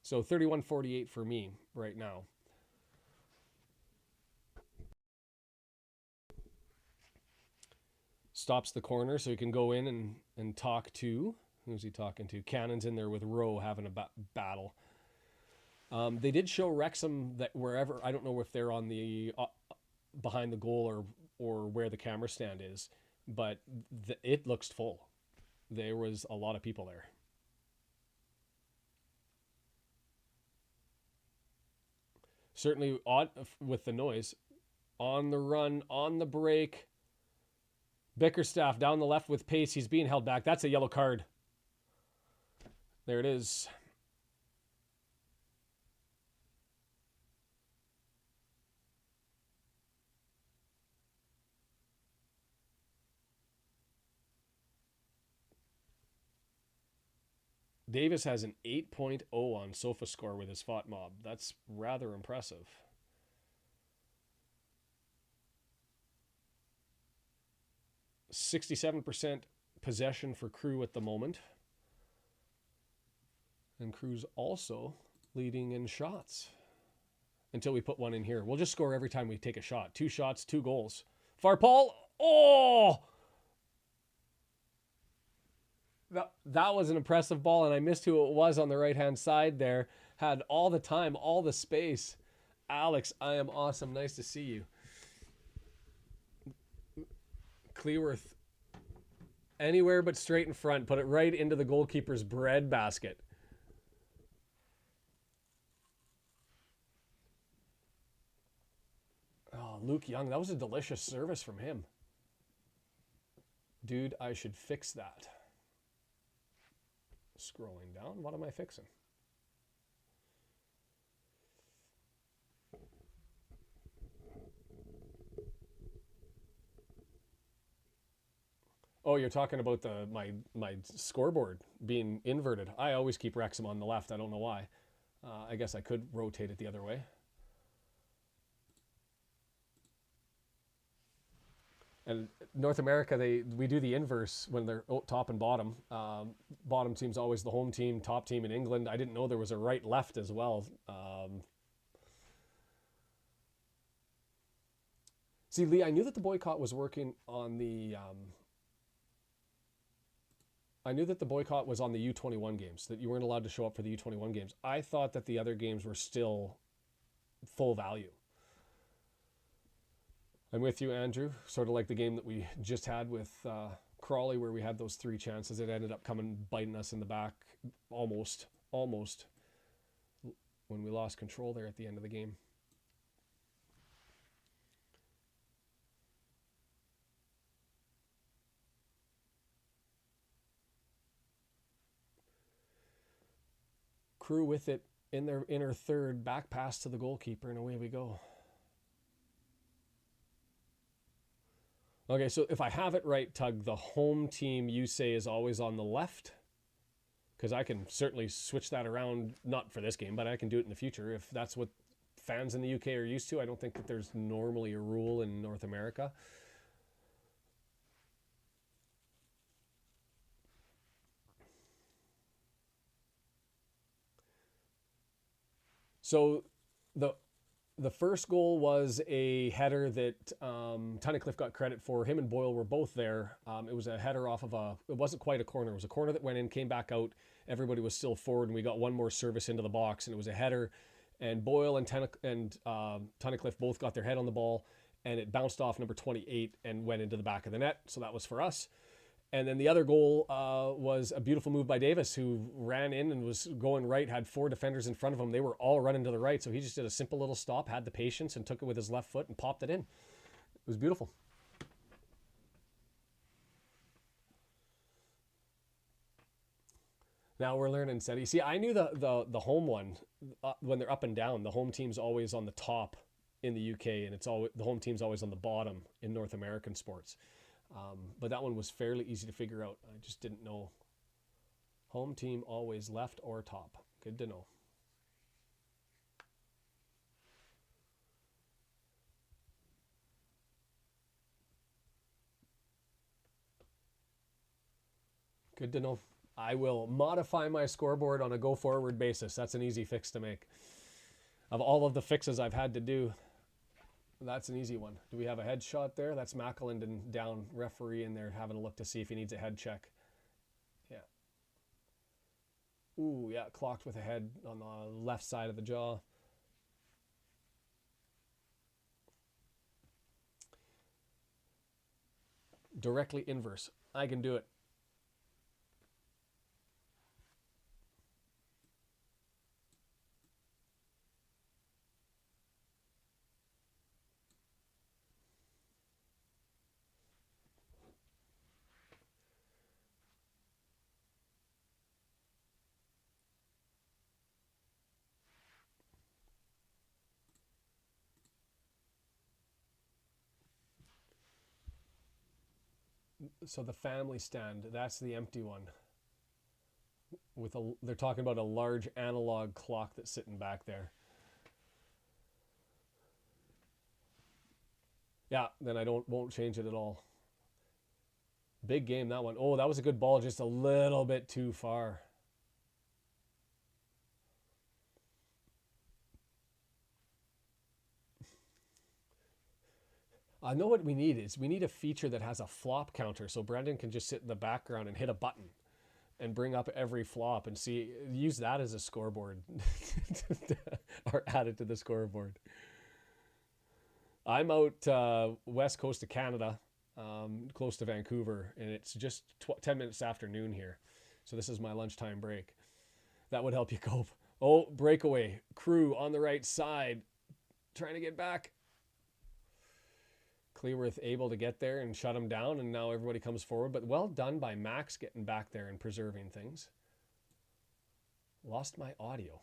So 31.48 for me right now. Stops the corner so he can go in and talk to, who's he talking to? Cannon's in there with Rowe having a battle. They did show Wrexham that wherever, I don't know if they're on the behind the goal or where the camera stand is, but it looks full. There was a lot of people there. Certainly odd with the noise. On the run, on the break. Bickerstaff down the left with pace. He's being held back. That's a yellow card. There it is. Davis has an 8.0 on SofaScore with his FOT mob. That's rather impressive. .67% possession for Crewe at the moment. And Crewe's also leading in shots. Until we put one in here. We'll just score every time we take a shot. 2 shots, 2 goals. Farpal. Oh! That was an impressive ball, and I missed who it was on the right-hand side there. Had all the time, all the space. Alex, I am awesome. Nice to see you. Cleworth, anywhere but straight in front. Put it right into the goalkeeper's bread basket. Oh, Luke Young, that was a delicious service from him. Dude, I should fix that. Scrolling down, what am I fixing? Oh, you're talking about my scoreboard being inverted. I always keep Wrexham on the left. I don't know why. I guess I could rotate it the other way. And North America, we do the inverse when they're top and bottom. Bottom team's always the home team, top team in England. I didn't know there was a right-left as well. See, Lee, I knew that the boycott was working on the... I knew that the boycott was on the U-21 games, that you weren't allowed to show up for the U-21 games. I thought that the other games were still full value. I'm with you, Andrew. Sort of like the game that we just had with Crawley, where we had those 3 chances. It ended up biting us in the back almost, when we lost control there at the end of the game. Crewe with it in their inner third, back pass to the goalkeeper, and away we go. Okay, so if I have it right, Tug, the home team you say is always on the left? Because I can certainly switch that around, not for this game, but I can do it in the future if that's what fans in the UK are used to. I don't think that there's normally a rule in North America. So the first goal was a header that Tunnicliffe got credit for. Him and Boyle were both there. It was a header off of it wasn't quite a corner. It was a corner that went in, came back out. Everybody was still forward, and we got one more service into the box, and it was a header. And Boyle and Tunnicliffe both got their head on the ball, and it bounced off number 28 and went into the back of the net. So that was for us. And then the other goal was a beautiful move by Davis, who ran in and was going right, had 4 defenders in front of him. They were all running to the right, so he just did a simple little stop, had the patience, and took it with his left foot and popped it in. It was beautiful. Now we're learning, Seti. See, I knew the home one, when they're up and down, the home team's always on the top in the UK, and the home team's always on the bottom in North American sports. But that one was fairly easy to figure out. I just didn't know. Home team always left or top. Good to know. Good to know. I will modify my scoreboard on a go-forward basis. That's an easy fix to make. Of all of the fixes I've had to do, that's an easy one. Do we have a headshot there? That's McElendon down, referee in there having a look to see if he needs a head check. Yeah. Ooh, yeah, clocked with a head on the left side of the jaw. Directly inverse. I can do it. So the family stand, that's the empty one. They're talking about a large analog clock that's sitting back there. Yeah, then I won't change it at all. Big game, that one. Oh, that was a good ball, just a little bit too far. I know what we need is we need a feature that has a flop counter, so Brendan can just sit in the background and hit a button and bring up every flop and use that as a scoreboard or add it to the scoreboard. I'm out west coast of Canada, close to Vancouver, and it's just 10 minutes after noon here. So this is my lunchtime break. That would help you cope. Oh, breakaway. Crewe on the right side, trying to get back. Cleworth able to get there and shut him down, and now everybody comes forward. But well done by Max getting back there and preserving things. Lost my audio. What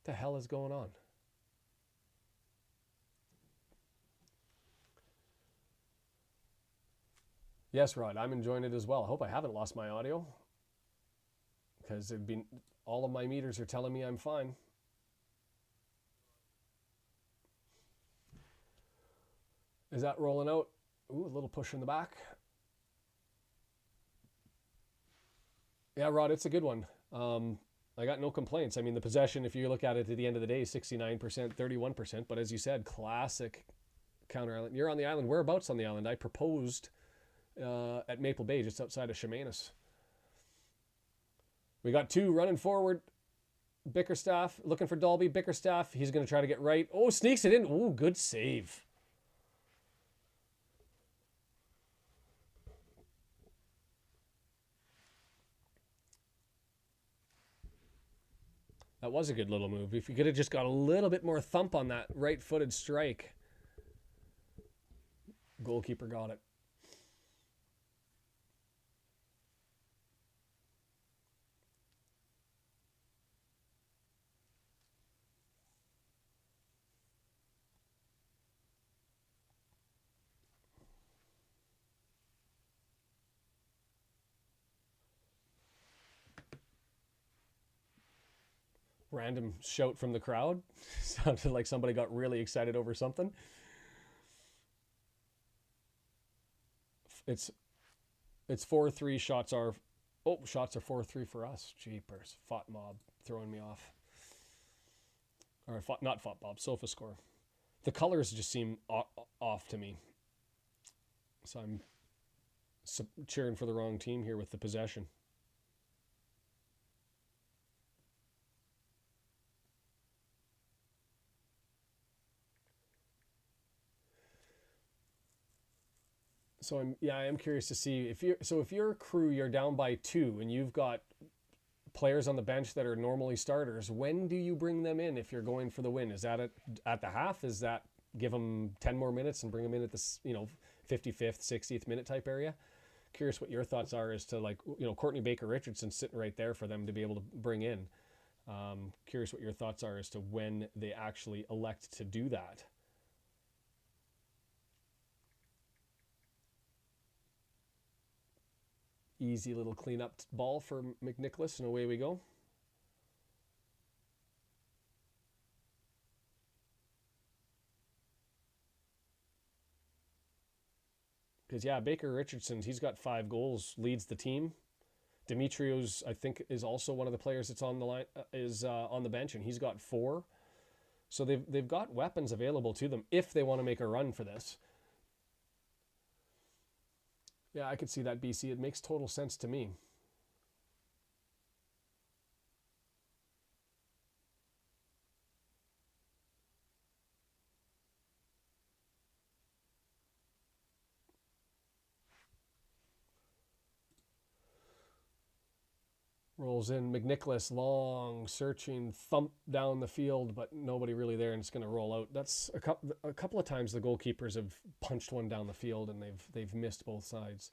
the hell is going on? Yes, Rod, I'm enjoying it as well. I hope I haven't lost my audio, because All of my meters are telling me I'm fine. Is that rolling out? Ooh, a little push in the back. Yeah, Rod, it's a good one. I got no complaints. I mean, the possession, if you look at it at the end of the day, 69%, 31%. But as you said, classic counter island. You're on the island. Whereabouts on the island? I proposed at Maple Bay, just outside of Chemainus. We got two running forward. Bickerstaff looking for Dalby. Bickerstaff, he's going to try to get right. Oh, sneaks it in. Oh, good save. That was a good little move. If you could have just got a little bit more thump on that right-footed strike. Goalkeeper got it. Random shout from the crowd. Sounded like somebody got really excited over something. It's 4-3. Shots are 4-3 for us. Jeepers. Fought mob throwing me off. Or not fought mob, sofa score. The colors just seem off to me. So I'm cheering for the wrong team here with the possession. So I am curious to see if you're Crewe, you're down by 2 and you've got players on the bench that are normally starters. When do you bring them in if you're going for the win? Is that at the half? Is that give them 10 more minutes and bring them in at the 55th, 60th minute type area? Curious what your thoughts are as to Courtney Baker Richardson sitting right there for them to be able to bring in. Curious what your thoughts are as to when they actually elect to do that. Easy little cleanup ball for McNicholas, and away we go. Because, Baker Richardson, he's got 5 goals, leads the team. Dimitrios, I think, is also one of the players that's on the line, on the bench, and he's got 4. So they've got weapons available to them if they want to make a run for this. Yeah, I could see that, BC. It makes total sense to me. Rolls in. McNicholas, long, searching, thump down the field, but nobody really there, and it's going to roll out. That's a couple of times the goalkeepers have punched one down the field, and they've missed both sides.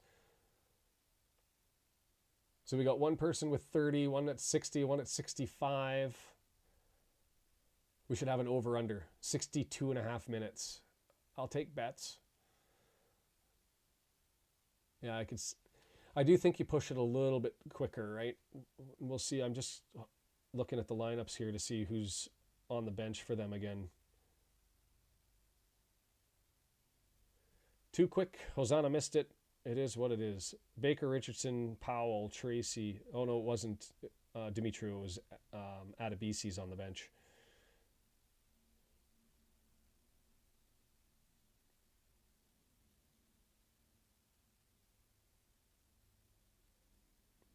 So we got one person with 30, one at 60, one at 65. We should have an over-under. 62.5 minutes. I'll take bets. Yeah, I do think you push it a little bit quicker, right? We'll see. I'm just looking at the lineups here to see who's on the bench for them again. Too quick. Hosanna missed it. It is what it is. Baker, Richardson, Powell, Tracy. Oh, no, it wasn't Dimitri. It was Adebisi's on the bench.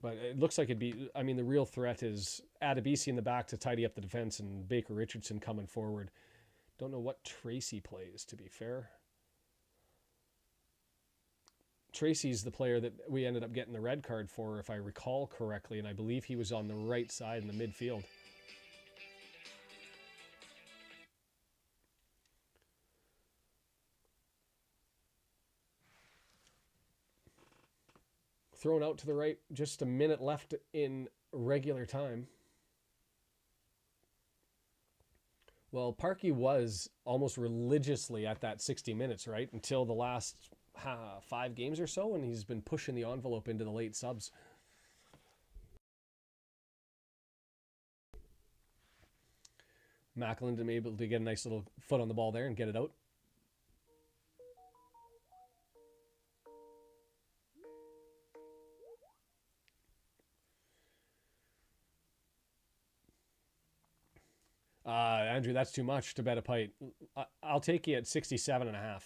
But it looks like it'd be, I mean, the real threat is Adebisi in the back to tidy up the defense and Baker Richardson coming forward. Don't know what Tracy plays, to be fair. Tracy's the player that we ended up getting the red card for, if I recall correctly, and I believe he was on the right side in the midfield. Thrown out to the right, just a minute left in regular time. Well, Parkey was almost religiously at that 60 minutes, right? Until the last 5 games or so, and he's been pushing the envelope into the late subs. Macklin to be able to get a nice little foot on the ball there and get it out. Andrew, that's too much to bet a pint. I'll take you at 67.5.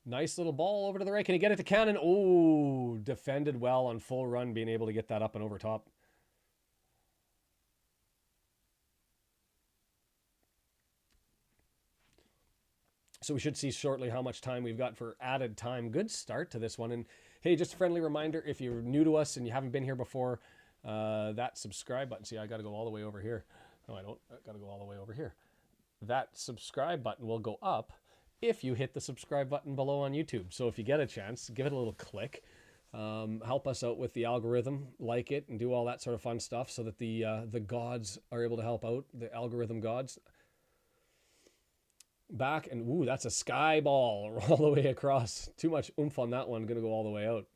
Nice little ball over to the right. Can he get it to Cannon? Oh, defended well on full run, being able to get that up and over top. So we should see shortly how much time we've got for added time. Good start to this one. And hey, just a friendly reminder, if you're new to us and you haven't been here before, that subscribe button. See, I got to go all the way over here. No, I don't. I got to go all the way over here. That subscribe button will go up if you hit the subscribe button below on YouTube. So if you get a chance, give it a little click. Help us out with the algorithm, like it, and do all that sort of fun stuff so that the gods are able to help out, the algorithm gods. Back, and ooh, that's a sky ball all the way across. Too much oomph on that one. Going to go all the way out.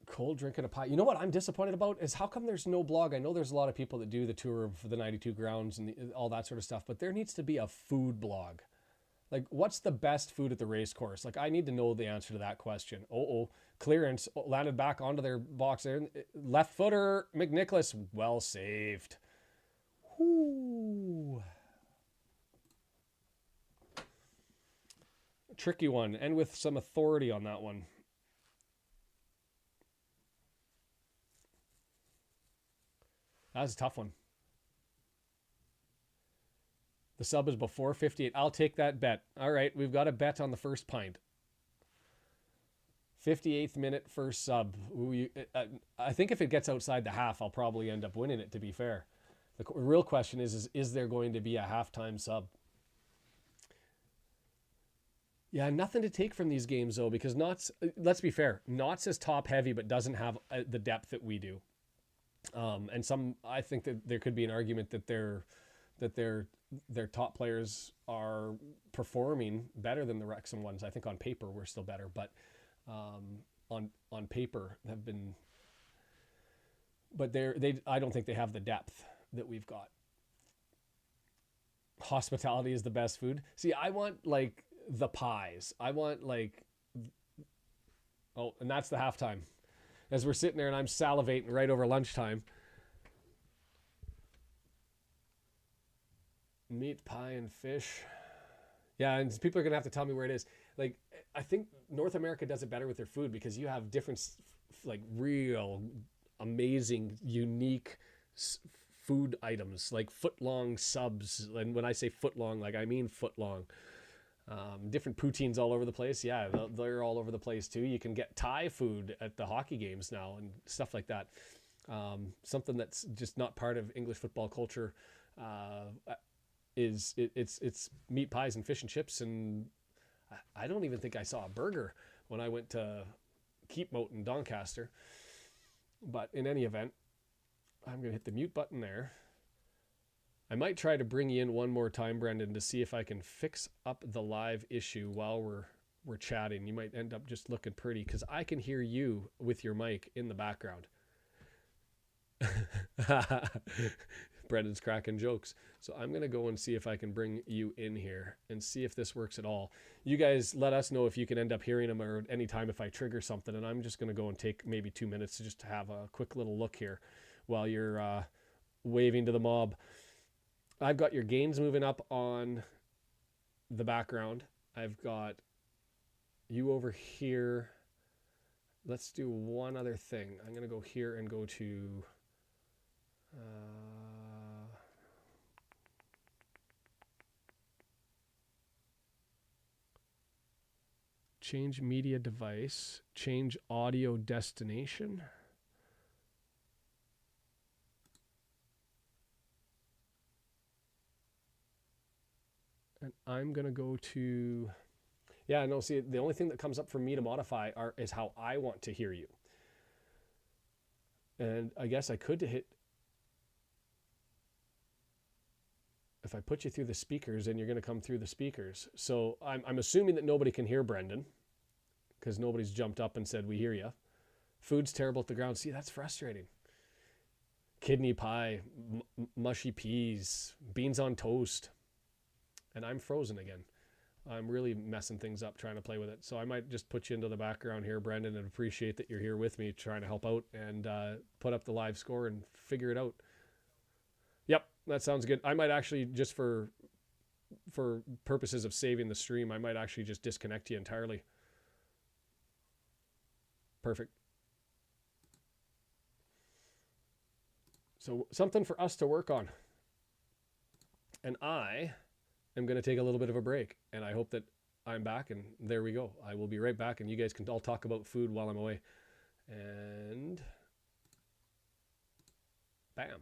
Cold drinking a pie. You know what I'm disappointed about is how come there's no blog? I know there's a lot of people that do the tour of the 92 grounds and all that sort of stuff, but there needs to be a food blog. Like, what's the best food at the racecourse? Like, I need to know the answer to that question. Clearance landed back onto their box there. Left footer, McNicholas, well saved. Whoo. Tricky one, and with some authority on that one. That was a tough one. The sub is before 58. I'll take that bet. All right, we've got a bet on the first pint. 58th minute first sub. I think if it gets outside the half, I'll probably end up winning it, to be fair. The real question is there going to be a halftime sub? Yeah, nothing to take from these games, though, because Knott's, let's be fair, Knott's is top heavy but doesn't have the depth that we do. And I think that there could be an argument that their top players are performing better than the Wrexham ones. I think on paper we're still better, but on paper have been. But I don't think they have the depth that we've got. Hospitality is the best food. See, I want like the pies. I want like. Oh, and that's the halftime. As we're sitting there and I'm salivating right over lunchtime. Meat, pie, and fish. Yeah, and people are going to have to tell me where it is. Like, I think North America does it better with their food because you have different, like, real amazing, unique food items, like foot-long subs. And when I say foot-long, like, I mean foot-long. Different poutines all over the place. Yeah, they're all over the place too. You can get Thai food at the hockey games now and stuff like that. Something that's just not part of English football culture it's meat pies and fish and chips. And I don't even think I saw a burger when I went to Keepmoat in Doncaster. But in any event, I'm going to hit the mute button there. I might try to bring you in one more time, Brendan, to see if I can fix up the live issue while we're chatting. You might end up just looking pretty because I can hear you with your mic in the background. Brendan's cracking jokes. So I'm going to go and see if I can bring you in here and see if this works at all. You guys let us know if you can end up hearing them or any time if I trigger something. And I'm just going to go and take maybe 2 minutes to just have a quick little look here while you're waving to the mob. I've got your gains moving up on the background. I've got you over here. Let's do one other thing. I'm going to go here and go to change media device, change audio destination. And I'm going to go to, yeah, no, see, the only thing that comes up for me to modify is how I want to hear you. And I guess I could hit, if I put you through the speakers, then you're going to come through the speakers. So I'm assuming that nobody can hear Brendan because nobody's jumped up and said, we hear you. Food's terrible at the ground. See, that's frustrating. Kidney pie, mushy peas, beans on toast. And I'm frozen again. I'm really messing things up trying to play with it. So I might just put you into the background here, Brendan, and appreciate that you're here with me trying to help out and put up the live score and figure it out. Yep, that sounds good. I might actually, just for purposes of saving the stream, I might actually just disconnect you entirely. Perfect. So something for us to work on. And I am going to take a little bit of a break, and I hope that I'm back, and there we go. I will be right back, and you guys can all talk about food while I'm away. And bam.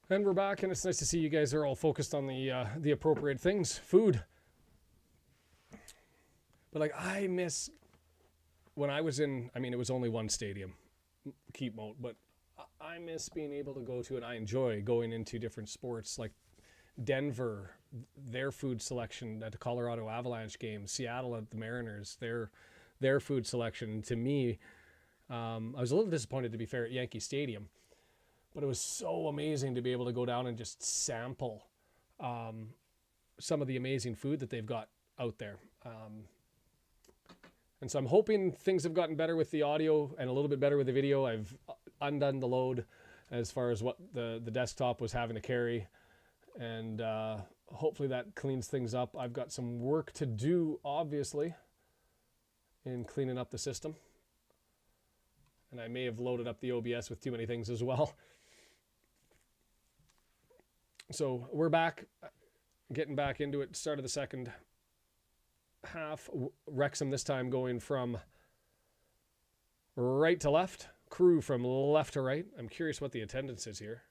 And we're back, and it's nice to see you guys are all focused on the appropriate things, food. But like, I miss when I was in. I mean, it was only one stadium, Keep Moat, but I miss being able to go to, and I enjoy going into different sports like Denver, their food selection at the Colorado Avalanche game, Seattle at the Mariners, their food selection. To me, I was a little disappointed, to be fair, at Yankee Stadium. But it was so amazing to be able to go down and just sample some of the amazing food that they've got out there. And so I'm hoping things have gotten better with the audio and a little bit better with the video. I've undone the load as far as what the desktop was having to carry. And hopefully that cleans things up. I've got some work to do, obviously, in cleaning up the system. And I may have loaded up the OBS with too many things as well. So we're back, getting back into it. Start of the second half. Wrexham this time going from right to left. Crewe from left to right. I'm curious what the attendance is here.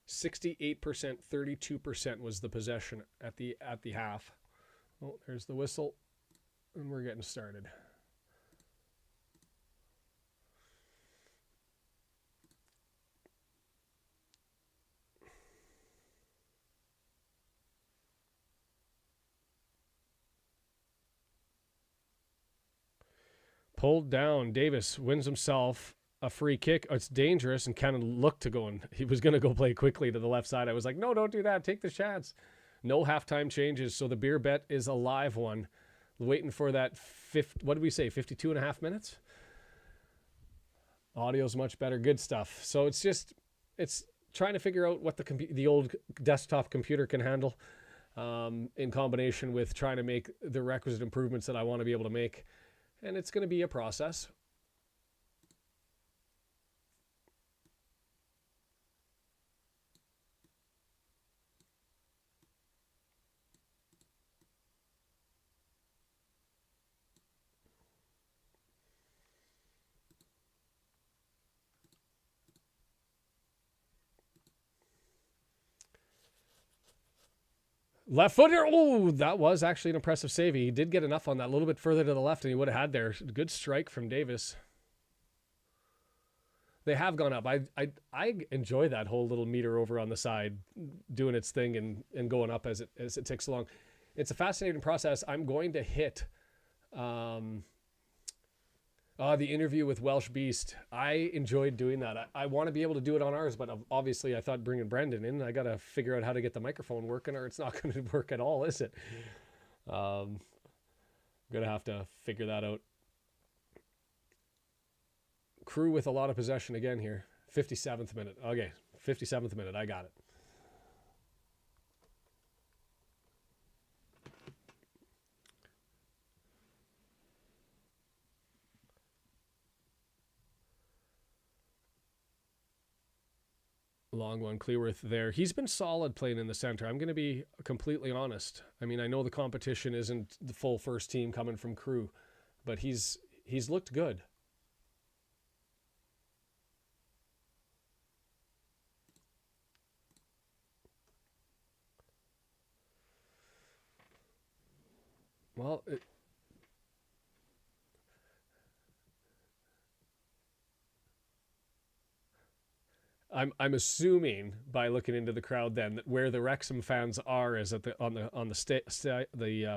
"68%, 32% was the possession at the half." Oh, there's the whistle, and we're getting started. Pulled down. Davis wins himself a free kick. It's dangerous, and kind of looked to go, and he was going to go play quickly to the left side. I was like, no, don't do that. Take the chance. No halftime changes, so the beer bet is a live one. Waiting for that, what did we say, 52 and a half minutes? Audio's much better. Good stuff. So it's trying to figure out what the old desktop computer can handle in combination with trying to make the requisite improvements that I want to be able to make. And it's going to be a process. Left footer. Oh, that was actually an impressive save. He did get enough on that, a little bit further to the left, and he would have had there. Good strike from Davis. They have gone up. I enjoy that whole little meter over on the side doing its thing and going up as it ticks along. It's a fascinating process. I'm going to hit the interview with Welsh Beast. I enjoyed doing that. I want to be able to do it on ours, but obviously I thought bringing Brendan in, I got to figure out how to get the microphone working, or it's not going to work at all, is it? I'm going to have to figure that out. Crewe with a lot of possession again here. 57th minute. Okay, 57th minute. I got it. Long one, Clearworth there. He's been solid playing in the center. I'm going to be completely honest. I mean, I know the competition isn't the full first team coming from Crewe, but he's looked good. Well, I'm assuming by looking into the crowd then that where the Wrexham fans are is at the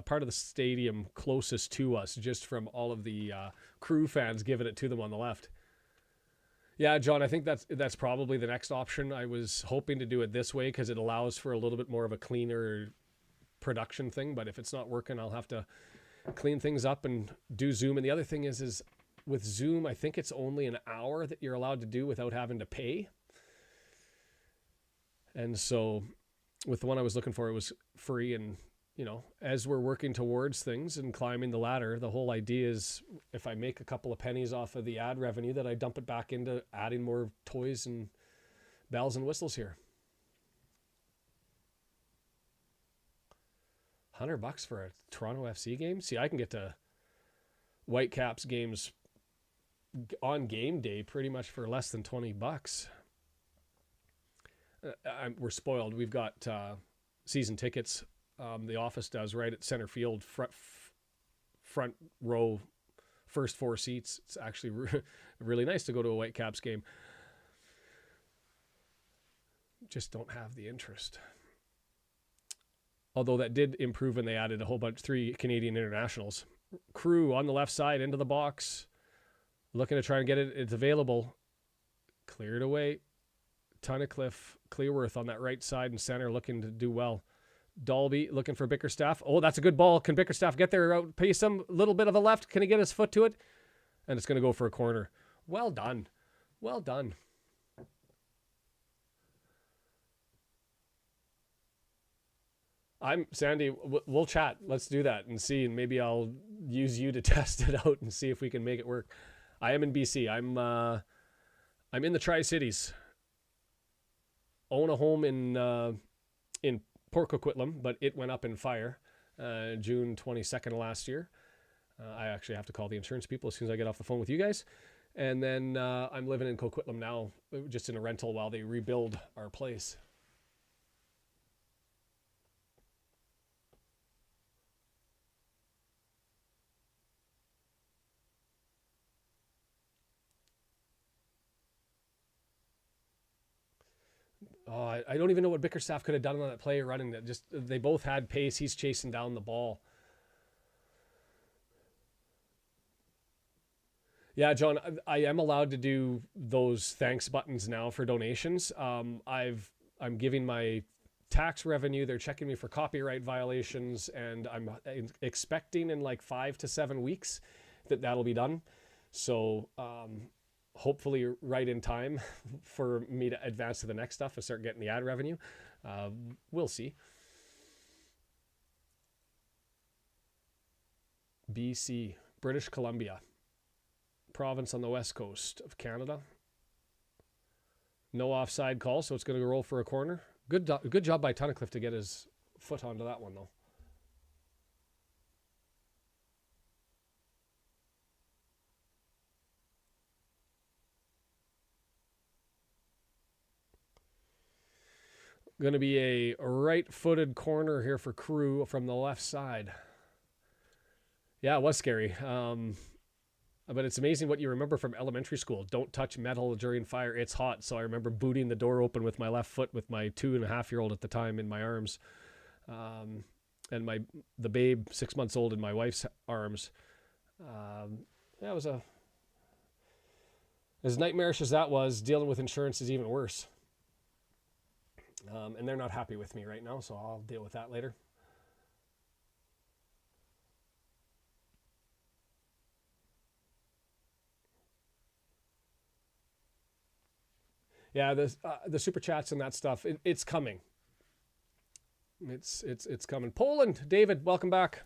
part of the stadium closest to us, just from all of the Crewe fans giving it to them on the left. Yeah, John, I think that's probably the next option. I was hoping to do it this way because it allows for a little bit more of a cleaner production thing, but if it's not working, I'll have to clean things up and do Zoom. And the other thing is with Zoom, I think it's only an hour that you're allowed to do without having to pay. And so with the one I was looking for, it was free, and you know, as we're working towards things and climbing the ladder, the whole idea is if I make a couple of pennies off of the ad revenue, that I dump it back into adding more toys and bells and whistles here. $100 for a Toronto FC game? See, I can get to Whitecaps games on game day pretty much for less than $20. We're spoiled. We've got season tickets. The office does, right at center field, front row, first 4 seats. It's actually really nice to go to a Whitecaps game. Just don't have the interest. Although that did improve when they added a whole bunch, 3 Canadian internationals. Crewe on the left side, into the box. Looking to try and get it. It's available. Cleared away. Tunnicliffe, Clearworth on that right side and center looking to do well. Dalby looking for Bickerstaff. Oh, that's a good ball. Can Bickerstaff get there, outpace him? A little bit of a left. Can he get his foot to it? And it's going to go for a corner. Well done. Well done. Sandy, we'll chat. Let's do that and see. And maybe I'll use you to test it out and see if we can make it work. I am in BC. I'm in the Tri-Cities. Own a home in Port Coquitlam, but it went up in fire June 22nd of last year. I actually have to call the insurance people as soon as I get off the phone with you guys. And then I'm living in Coquitlam now, just in a rental while they rebuild our place. Oh, I don't even know what Bickerstaff could have done on that play running. That just they both had pace. He's chasing down the ball. Yeah, John, I am allowed to do those thanks buttons now for donations. I'm giving my tax revenue. They're checking me for copyright violations, and I'm expecting in like 5 to 7 weeks that'll be done. So hopefully right in time for me to advance to the next stuff and start getting the ad revenue. We'll see. BC, British Columbia, province on the west coast of Canada. No offside call, so it's going to roll for a corner. Good job by Tunnicliffe to get his foot onto that one, though. Going to be a right-footed corner here for Crewe from the left side. Yeah, it was scary. But it's amazing what you remember from elementary school. Don't touch metal during fire. It's hot. So I remember booting the door open with my left foot with my 2.5-year-old at the time in my arms. And the babe, 6 months old, in my wife's arms. Yeah, it was as nightmarish as that was, dealing with insurance is even worse. And they're not happy with me right now, so I'll deal with that later. Yeah, the super chats and that stuff, it's coming. It's coming. Poland, David, welcome back.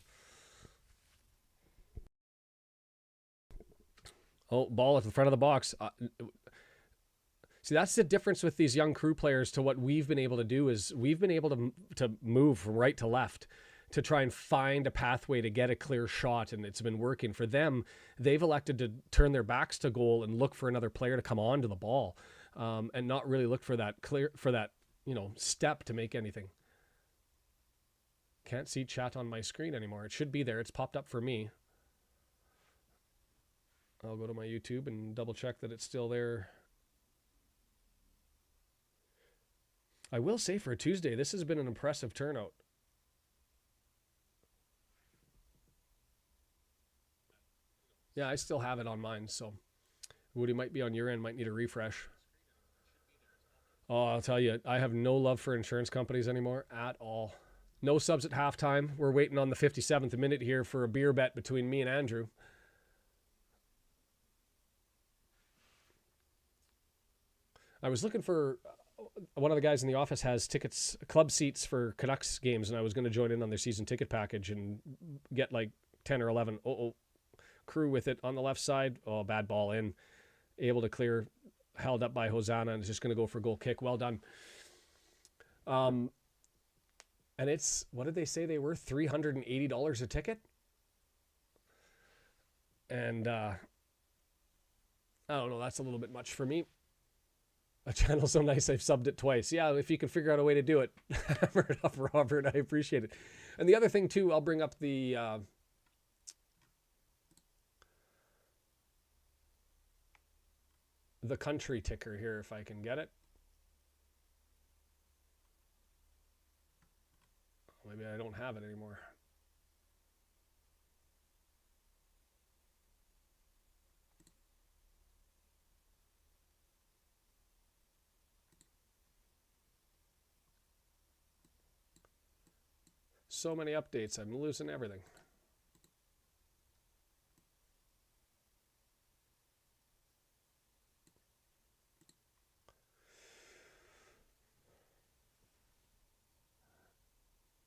Oh, ball at the front of the box. See, that's the difference with these young Crewe players to what we've been able to do is we've been able to move from right to left to try and find a pathway to get a clear shot, and it's been working for them. They've elected to turn their backs to goal and look for another player to come onto the ball, and not really look for that step to make anything. Can't see chat on my screen anymore. It should be there. It's popped up for me. I'll go to my YouTube and double check that it's still there. I will say for a Tuesday, this has been an impressive turnout. Yeah, I still have it on mine, so Woody might be on your end, might need a refresh. Oh, I'll tell you, I have no love for insurance companies anymore at all. No subs at halftime. We're waiting on the 57th minute here for a beer bet between me and Andrew. I was looking for one of the guys in the office has tickets, club seats for Canucks games, and I was going to join in on their season ticket package and get like 10 or 11. Crewe with it on the left side. Oh, bad ball in. Able to clear, held up by Hosanna, and is just going to go for a goal kick. Well done. And it's, what did they say they were? $380 a ticket? And I don't know, that's a little bit much for me. A channel so nice I've subbed it twice. Yeah, if you can figure out a way to do it, hammer it up, Robert. I appreciate it. And the other thing too, I'll bring up the country ticker here if I can get it. Maybe I don't have it anymore. So many updates, I'm losing everything.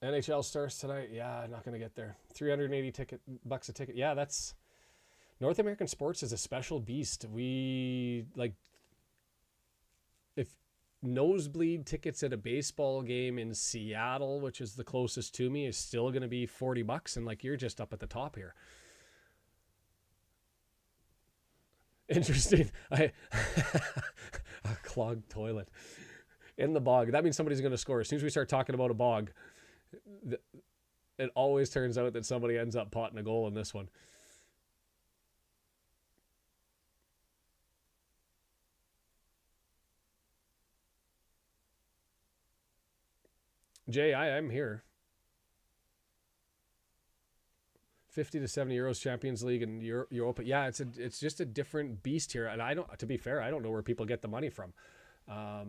NHL starts tonight. Yeah, I'm not going to get there. $380 bucks a ticket. Yeah, that's North American sports is a special beast. We like if nosebleed tickets at a baseball game in Seattle, which is the closest to me, is still going to be $40, and like you're just up at the top here. Interesting. A clogged toilet in the bog. That means somebody's going to score. As soon as we start talking about a bog, it always turns out that somebody ends up potting a goal in this one. Jay, I'm here. 50 to 70 euros Champions League and Europa. Yeah, it's just a different beast here. And I don't, to be fair, I don't know where people get the money from. I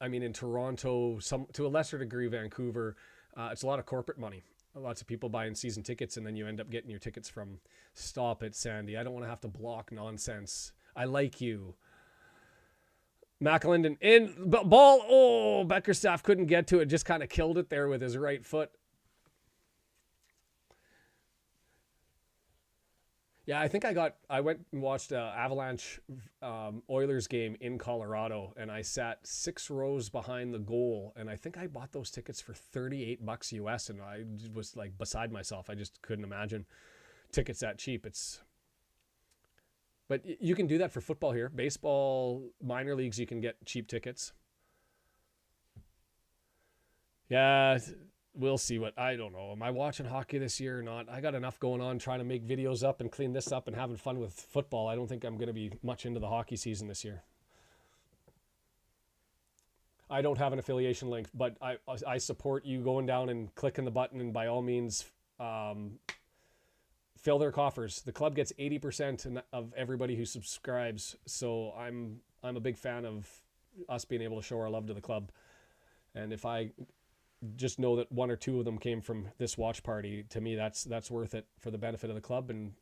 mean, in Toronto, to a lesser degree, Vancouver, it's a lot of corporate money. Lots of people buying season tickets, and then you end up getting your tickets from Stop It, Sandy. I don't want to have to block nonsense. I like you. McElinden in, ball. Oh, Beckerstaff couldn't get to it. Just kind of killed it there with his right foot. Yeah, I think I went and watched Avalanche Oilers game in Colorado, and I sat 6 rows behind the goal, and I think I bought those tickets for $38 US, and I was like beside myself. I just couldn't imagine tickets that cheap. But you can do that for football here. Baseball, minor leagues, you can get cheap tickets. Yeah, we'll see I don't know. Am I watching hockey this year or not? I got enough going on trying to make videos up and clean this up and having fun with football. I don't think I'm going to be much into the hockey season this year. I don't have an affiliation link, but I support you going down and clicking the button, and by all means, fill their coffers. The club gets 80% of everybody who subscribes, so I'm a big fan of us being able to show our love to the club. And if I just know that 1 or 2 of them came from this watch party, to me that's worth it for the benefit of the club and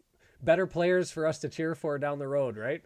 better players for us to cheer for down the road, right?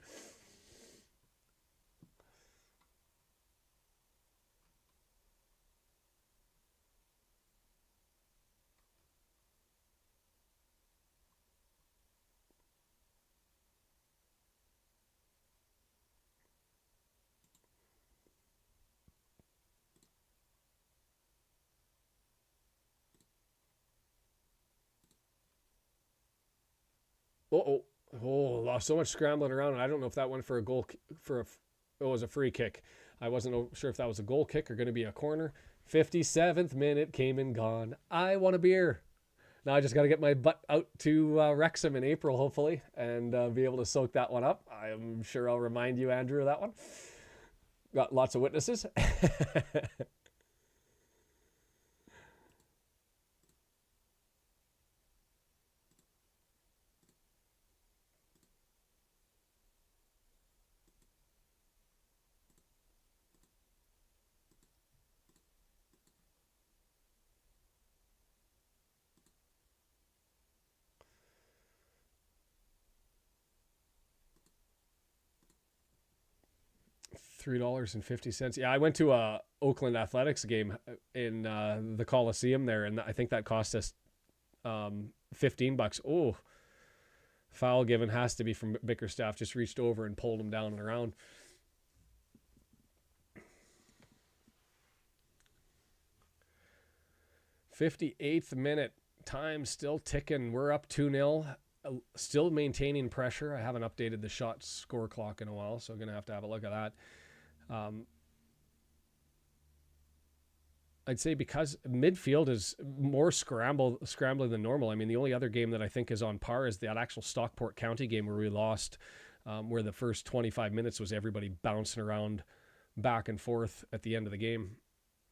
Lost so much scrambling around, and I don't know if that went for a goal, it was a free kick. I wasn't sure if that was a goal kick or going to be a corner. 57th minute came and gone. I want a beer. Now I just got to get my butt out to Wrexham in April, hopefully, and be able to soak that one up. I'm sure I'll remind you, Andrew, of that one. Got lots of witnesses. $3.50. Yeah, I went to a Oakland Athletics game in the Coliseum there, and I think that cost us $15. Oh, foul given has to be from Bickerstaff. Just reached over and pulled him down and around. '58th minute. Time still ticking. We're up 2-0. Still maintaining pressure. I haven't updated the shot score clock in a while, so I'm going to have a look at that. I'd say because midfield is more scrambling than normal. I mean, the only other game that I think is on par is that actual Stockport County game where we lost, where the first 25 minutes was everybody bouncing around back and forth at the end of the game.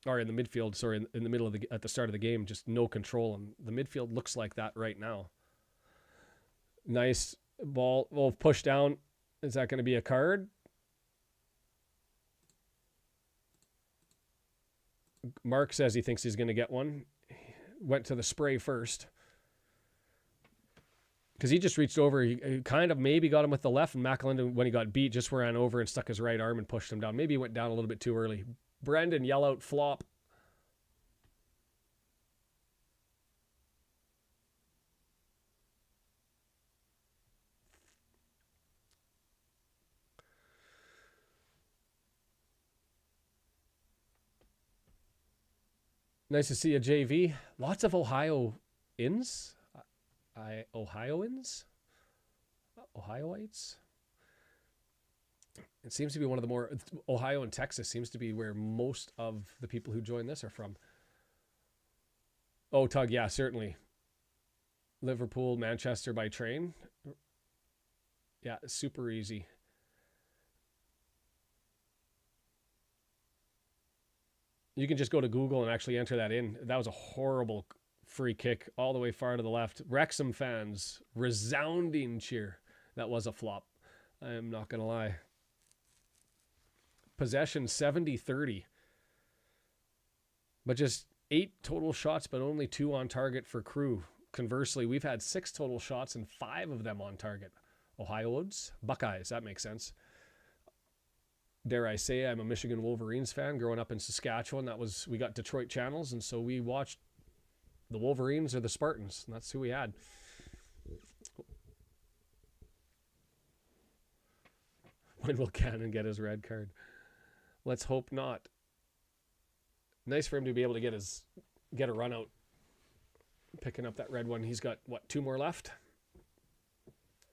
Or in the midfield, sorry, in the middle of at the start of the game, just no control. And the midfield looks like that right now. Nice ball. Well, push down. Is that going to be a card? Mark says he thinks he's going to get one. Went to the spray first. Because he just reached over. He kind of maybe got him with the left. And McAlinden, when he got beat, just ran over and stuck his right arm and pushed him down. Maybe he went down a little bit too early. Brendan, yell out flop. Nice to see a JV. Lots of Ohioans. Ohioans? Ohioites? It seems to be one of the more... Ohio and Texas seems to be where most of the people who join this are from. Oh, Tug, yeah, certainly. Liverpool, Manchester by train. Yeah, super easy. You can just go to Google and actually enter that in. That was a horrible free kick all the way far to the left. Wrexham fans, resounding cheer. That was a flop. I am not going to lie. Possession 70-30. But just 8 total shots, but only 2 on target for Crewe. Conversely, we've had 6 total shots and 5 of them on target. Ohioans? Buckeyes, that makes sense. Dare I say, I'm a Michigan Wolverines fan. Growing up in Saskatchewan, we got Detroit channels, and so we watched the Wolverines or the Spartans, and that's who we had. When will Cannon get his red card? Let's hope not. Nice for him to be able to get a run out, picking up that red one. He's got, 2 more left?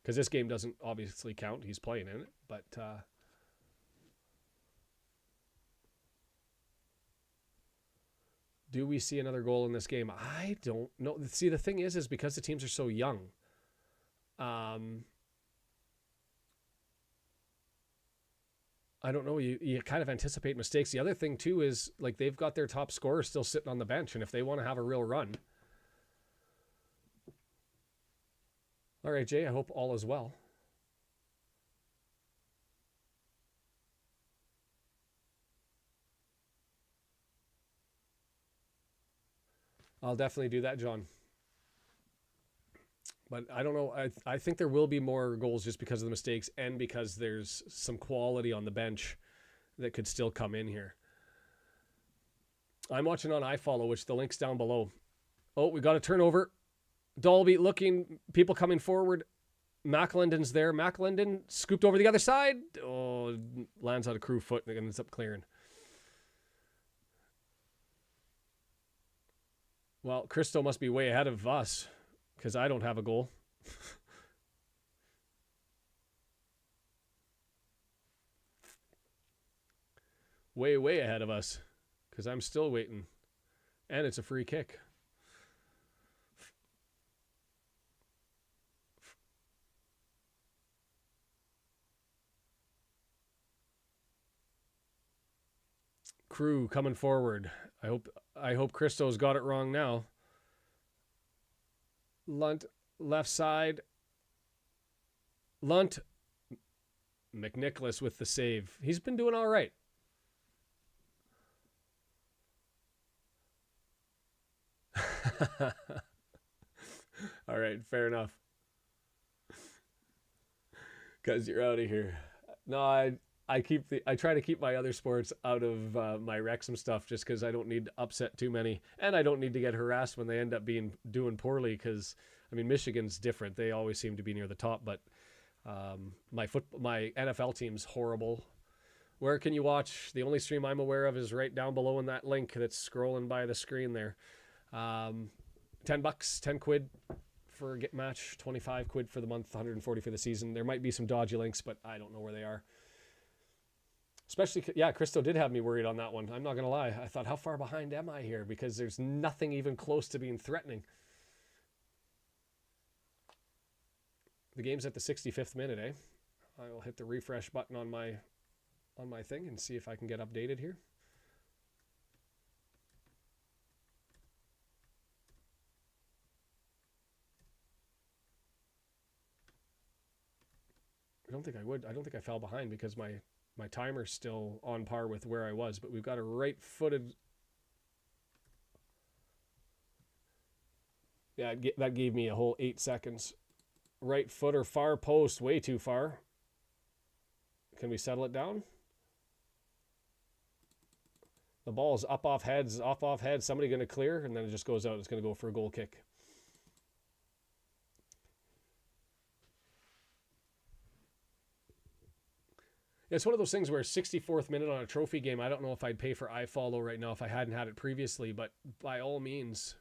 Because this game doesn't obviously count. He's playing in it, but... do we see another goal in this game? I don't know. See, the thing is because the teams are so young. I don't know. You kind of anticipate mistakes. The other thing, too, is like they've got their top scorer still sitting on the bench. And if they want to have a real run. All right, Jay, I hope all is well. I'll definitely do that, John. But I don't know. I think there will be more goals just because of the mistakes and because there's some quality on the bench that could still come in here. I'm watching on iFollow, which the link's down below. Oh, we got a turnover. Dalby looking, people coming forward. McAlinden's there. McAlinden scooped over the other side. Oh, lands on a Crewe foot and ends up clearing. Well, Christo must be way ahead of us because I don't have a goal. way ahead of us because I'm still waiting. And it's a free kick. Crewe coming forward. I hope Christo's got it wrong now. Lunt, left side. Lunt. McNicholas with the save. He's been doing all right. All right, fair enough. Because you're out of here. No, I try to keep my other sports out of my Wrexham stuff just because I don't need to upset too many, and I don't need to get harassed when they end up doing poorly. Because I mean, Michigan's different; they always seem to be near the top. But my NFL team's horrible. Where can you watch? The only stream I'm aware of is right down below in that link that's scrolling by the screen there. $10, 10 quid for a match, 25 quid for the month, 140 for the season. There might be some dodgy links, but I don't know where they are. Especially, yeah, Christo did have me worried on that one. I'm not going to lie. I thought, how far behind am I here? Because there's nothing even close to being threatening. The game's at the 65th minute, eh? I will hit the refresh button on my thing and see if I can get updated here. I don't think I would. I don't think I fell behind because my timer's still on par with where I was, but we've got a right-footed... Yeah, that gave me a whole 8 seconds. Right footer, far post, way too far. Can we settle it down? The ball's up off heads, off heads. Somebody going to clear, and then it just goes out. It's going to go for a goal kick. It's one of those things where 64th minute on a trophy game, I don't know if I'd pay for iFollow right now if I hadn't had it previously, but by all means,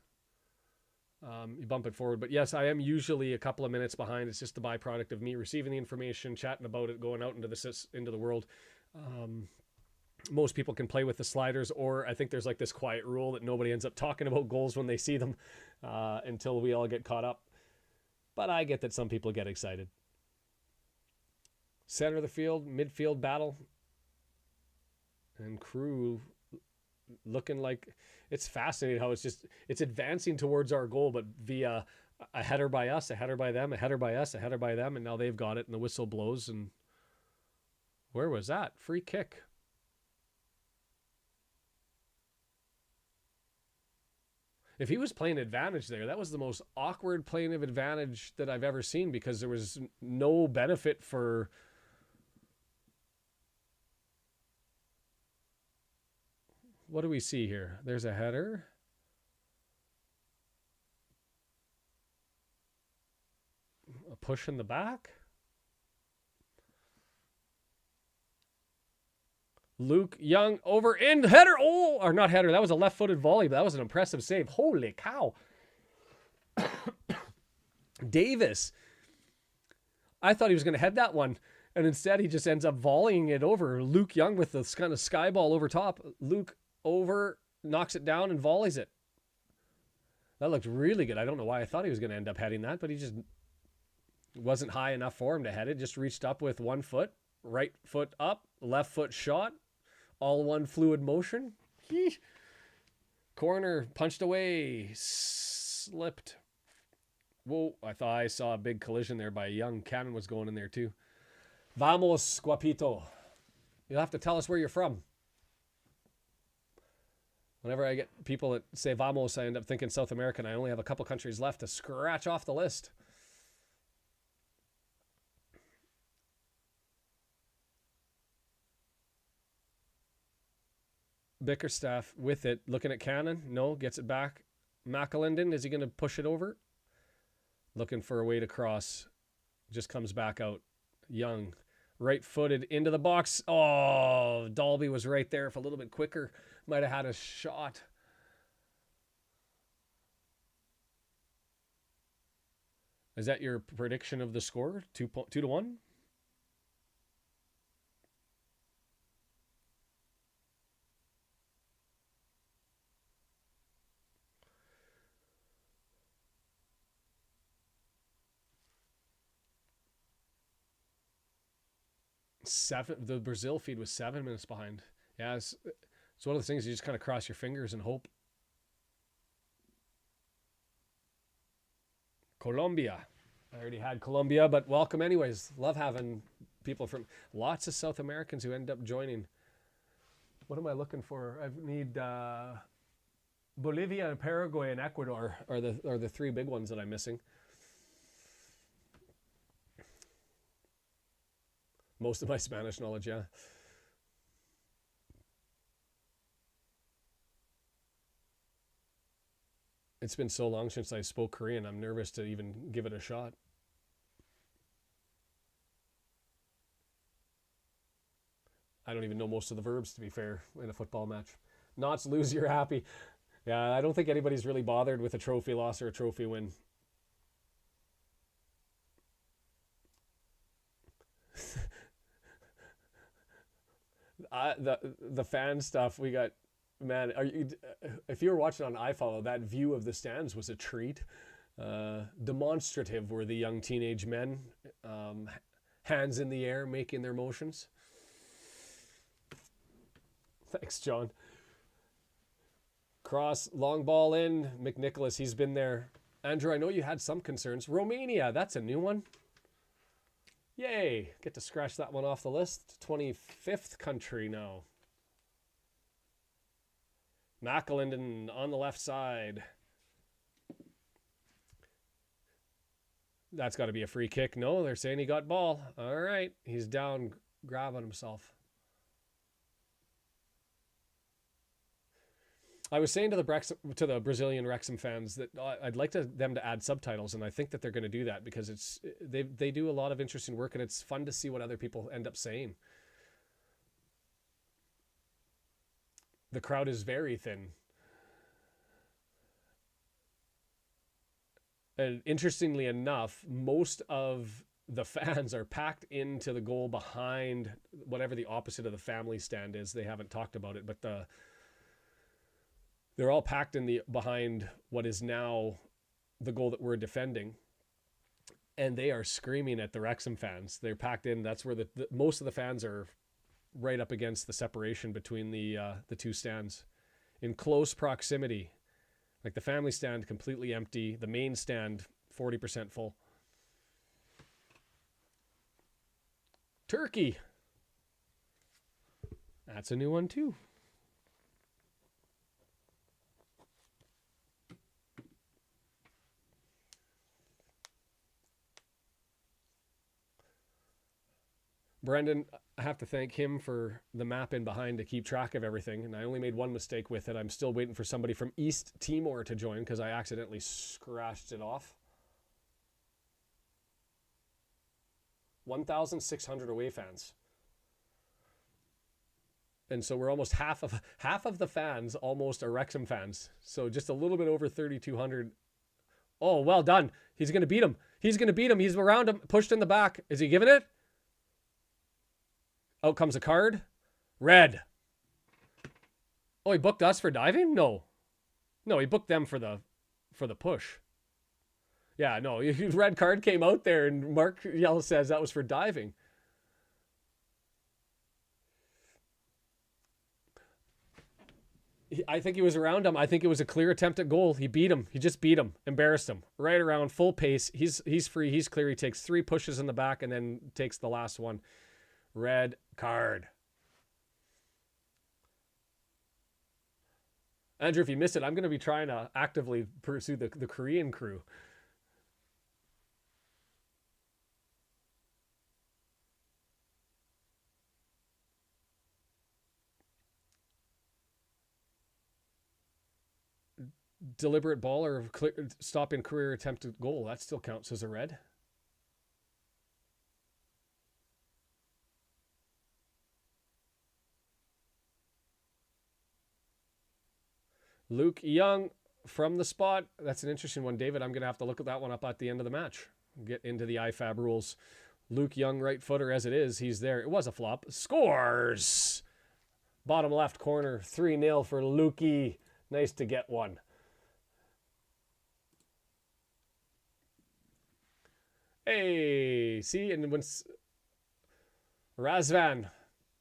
you bump it forward. But yes, I am usually a couple of minutes behind. It's just the byproduct of me receiving the information, chatting about it, going out into the world. Most people can play with the sliders, or I think there's like this quiet rule that nobody ends up talking about goals when they see them until we all get caught up. But I get that some people get excited. Center of the field, midfield battle. And Crewe looking like... It's fascinating how it's advancing towards our goal, but via a header by us, a header by them, a header by us, a header by them, and now they've got it, and the whistle blows. And where was that? Free kick. If he was playing advantage there, that was the most awkward playing of advantage that I've ever seen, because there was no benefit for... What do we see here? There's a header. A push in the back. Luke Young over in header. Oh, or not header. That was a left-footed volley, but that was an impressive save. Holy cow. Davis. I thought he was going to head that one, and instead he just ends up volleying it over. Luke Young with this kind of sky ball over top. Luke over, knocks it down and volleys it. That looked really good. I don't know why I thought he was going to end up heading that, but he just wasn't high enough for him to head it. Just reached up with one foot, right foot up, left foot shot, all one fluid motion. Corner, punched away, slipped. Whoa, I thought I saw a big collision there by Young. Cannon was going in there too. Vamos, Guapito. You'll have to tell us where you're from. Whenever I get people that say vamos, I end up thinking South American. I only have a couple countries left to scratch off the list. Bickerstaff with it, looking at Cannon. No, gets it back. McAlinden, is he going to push it over? Looking for a way to cross. Just comes back out. Young, right-footed into the box. Oh, Dalby was right there. If a little bit quicker, might have had a shot. Is that your prediction of the score? 2-1? The Brazil feed was 7 minutes behind. Yeah, it's one of those things you just kind of cross your fingers and hope. Colombia. I already had Colombia, but welcome anyways. Love having people from lots of South Americans who end up joining. What am I looking for? I need Bolivia and Paraguay and Ecuador are the three big ones that I'm missing. Most of my Spanish knowledge, yeah. It's been so long since I spoke Korean. I'm nervous to even give it a shot. I don't even know most of the verbs, to be fair, in a football match. Knots, lose, you're happy. Yeah, I don't think anybody's really bothered with a trophy loss or a trophy win. The fan stuff we got, man. If you were watching on iFollow, that view of the stands was a treat. Demonstrative were the young teenage men, hands in the air, making their motions. Thanks, John. Cross, long ball in. McNicholas, he's been there. Andrew, I know you had some concerns. Romania, that's a new one. Yay, get to scratch that one off the list. 25th country now. McAlinden on the left side. That's got to be a free kick. No, they're saying he got ball. All right, he's down, grabbing himself. I was saying to the Brazilian Wrexham fans that I'd like them to add subtitles, and I think that they're going to do that because they do a lot of interesting work, and it's fun to see what other people end up saying. The crowd is very thin. And interestingly enough, most of the fans are packed into the goal behind whatever the opposite of the family stand is. They haven't talked about it, but they're all packed behind what is now the goal that we're defending. And they are screaming at the Wrexham fans. They're packed in. That's where most of the fans are right up against the separation between the two stands. In close proximity. Like the family stand completely empty. The main stand 40% full. Turkey. That's a new one too. Brendan, I have to thank him for the map in behind to keep track of everything. And I only made one mistake with it. I'm still waiting for somebody from East Timor to join because I accidentally scratched it off. 1,600 away fans. And so we're almost half of the fans almost are Wrexham fans. So just a little bit over 3,200. Oh, well done. He's going to beat him. He's going to beat him. He's around him, pushed in the back. Is he giving it? Out comes a card. Red. Oh, he booked us for diving? No. No, he booked them for the push. Yeah, no. Red card came out there and Mark Yell says that was for diving. I think he was around him. I think it was a clear attempt at goal. He beat him. He just beat him. Embarrassed him. Right around, full pace. He's free. He's clear. He takes 3 pushes in the back and then takes the last one. Red card. Andrew, if you missed it, I'm going to be trying to actively pursue the Korean crew. Deliberate ball or stopping career attempted goal. That still counts as a red. Luke Young from the spot. That's an interesting one, David. I'm going to have to look at that one up at the end of the match. Get into the IFAB rules. Luke Young, right footer as it is. He's there. It was a flop. Scores! Bottom left corner. 3-0 for Lukey. Nice to get one. Hey, see? And when Razvan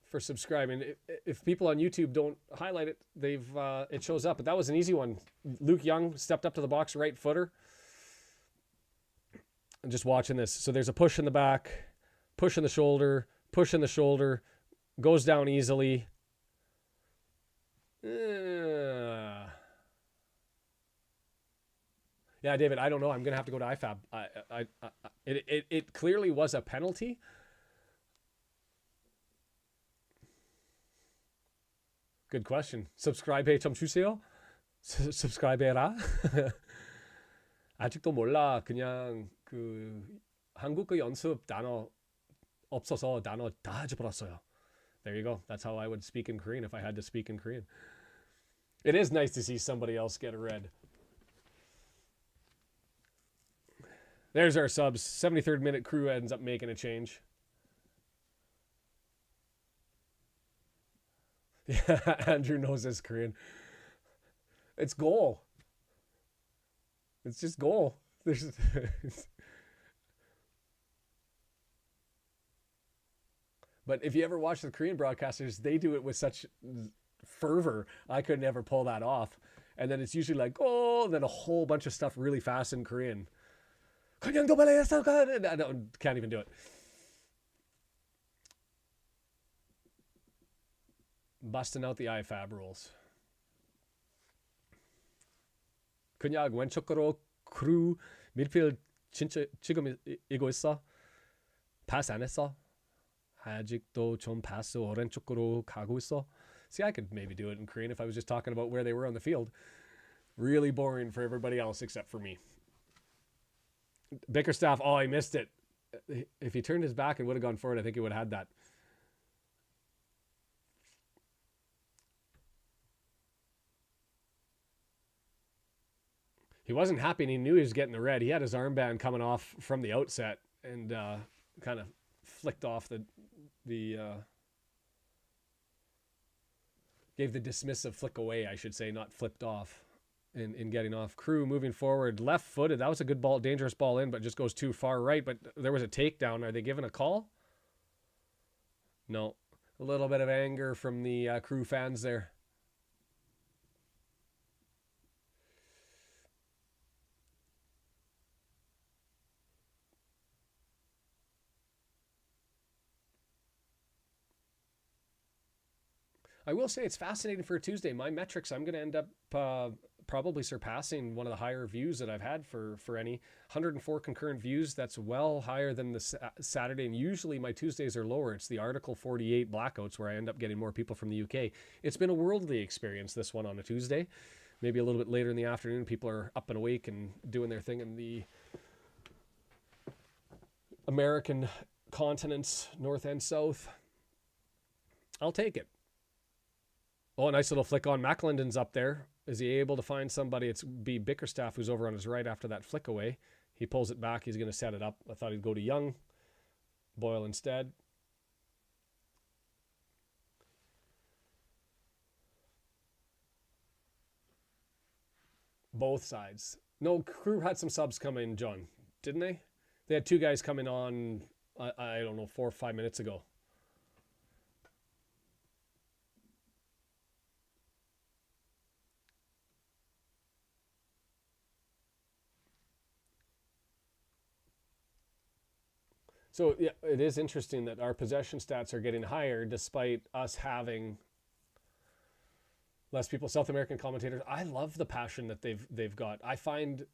for subscribing. If people on YouTube don't highlight it, it shows up. But that was an easy one. Luke Young stepped up to the box, right footer. I'm just watching this. So there's a push in the back, push in the shoulder, goes down easily. Yeah, David, I don't know. I'm going to have to go to IFAB. It clearly was a penalty. Good question. Subscribe, Subscribe, 아직도 몰라. 그냥 그 한국어 연습 단어 없어서 단어 다 잊어버렸어요. There you go. That's how I would speak in Korean if I had to speak in Korean. It is nice to see somebody else get a red. There's our subs. 73rd minute, Crewe ends up making a change. Yeah, Andrew knows his Korean. It's goal. It's just goal. There's But if you ever watch the Korean broadcasters, they do it with such fervor. I could never pull that off. And then it's usually like, oh, and then a whole bunch of stuff really fast in Korean. I can't even do it. Busting out the IFAB rules. 그냥 왼쪽으로 크루 밀필 진짜 지금 이거 있어? 패스 안 했어? 아직도 좀 패스 오른쪽으로 가고 있어? See, I could maybe do it in Korean if I was just talking about where they were on the field. Really boring for everybody else except for me. Bickerstaff, oh, he missed it. If he turned his back and would have gone forward, I think he would have had that. He wasn't happy and he knew he was getting the red. He had his armband coming off from the outset and kind of flicked off gave the dismissive flick away, I should say, not flipped off in getting off. Crewe moving forward, left-footed. That was a good ball, dangerous ball in, but just goes too far right. But there was a takedown. Are they giving a call? No. A little bit of anger from the Crewe fans there. I will say it's fascinating for a Tuesday. My metrics, I'm going to end up probably surpassing one of the higher views that I've had for any. 104 concurrent views. That's well higher than the Saturday. And usually my Tuesdays are lower. It's the Article 48 blackouts where I end up getting more people from the UK. It's been a worldly experience, this one on a Tuesday. Maybe a little bit later in the afternoon, people are up and awake and doing their thing in the American continents, north and south. I'll take it. Oh, a nice little flick on. McClendon's up there. Is he able to find somebody? It's B. Bickerstaff who's over on his right after that flick away. He pulls it back. He's going to set it up. I thought he'd go to Young. Boyle instead. Both sides. No, Crewe had some subs come in, John. Didn't they? They had two guys coming on, I don't know, 4 or 5 minutes ago. So yeah, it is interesting that our possession stats are getting higher despite us having less people. South American commentators, I love the passion that they've got. I find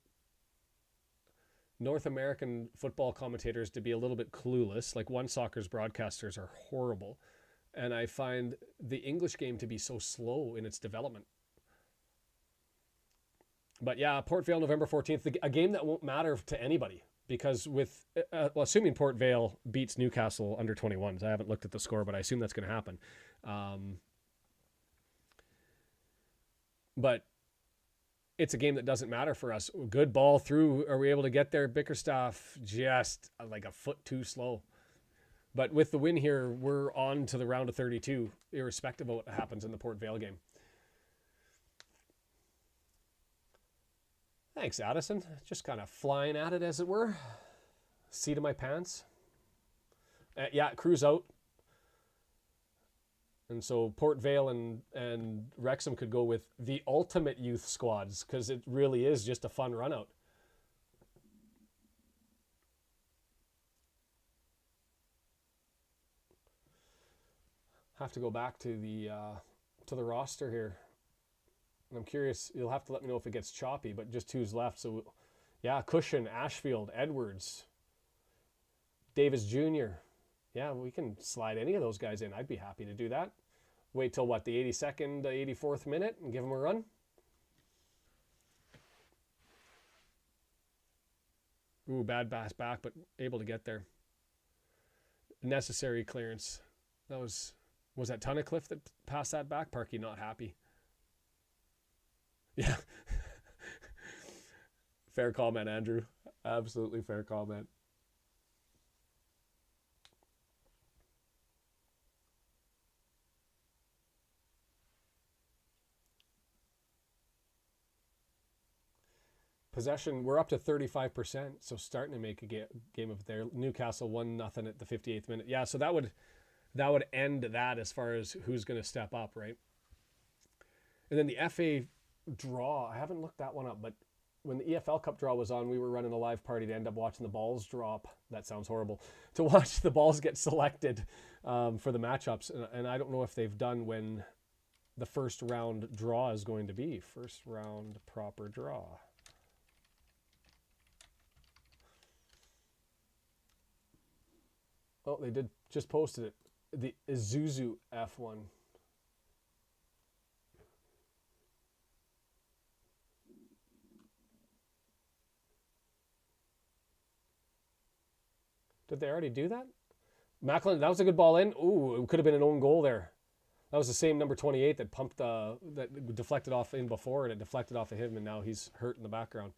North American football commentators to be a little bit clueless. Like One Soccer's broadcasters are horrible. And I find the English game to be so slow in its development. But yeah, Port Vale, November 14th, a game that won't matter to anybody. Because with, assuming Port Vale beats Newcastle under 21s, I haven't looked at the score, but I assume that's going to happen. But it's a game that doesn't matter for us. Good ball through. Are we able to get there? Bickerstaff just like a foot too slow. But with the win here, we're on to the round of 32, irrespective of what happens in the Port Vale game. Thanks, Addison. Just kind of flying at it, as it were. Seat of my pants. Yeah, Crewe's out. And so Port Vale and Wrexham could go with the ultimate youth squads because it really is just a fun run out. Have to go back to the roster here. I'm curious, you'll have to let me know if it gets choppy, but just who's left. So, yeah, Cushion, Ashfield, Edwards, Davis Jr. Yeah, we can slide any of those guys in. I'd be happy to do that. Wait till, what, the 82nd, 84th minute and give them a run? Ooh, bad pass back, but able to get there. Necessary clearance. That was that Tunnicliffe that passed that back? Parky not happy. Yeah. Fair comment, Andrew. Absolutely fair comment. Possession, we're up to 35%, so starting to make a game of it there. Newcastle 1-0 at the 58th minute. Yeah, so that would end that as far as who's going to step up, right? And then the FA draw, I haven't looked that one up, but when the EFL Cup draw was on, we were running a live party to end up watching the balls drop. That sounds horrible. To watch the balls get selected for the matchups. And I don't know if they've done when the first round draw is going to be. First round proper draw. Oh, they did just posted it. The Isuzu F1. Did they already do that? Macklin, that was a good ball in. Ooh, it could have been an own goal there. That was the same number 28 that pumped that deflected off in before, and it deflected off of him, and now he's hurt in the background.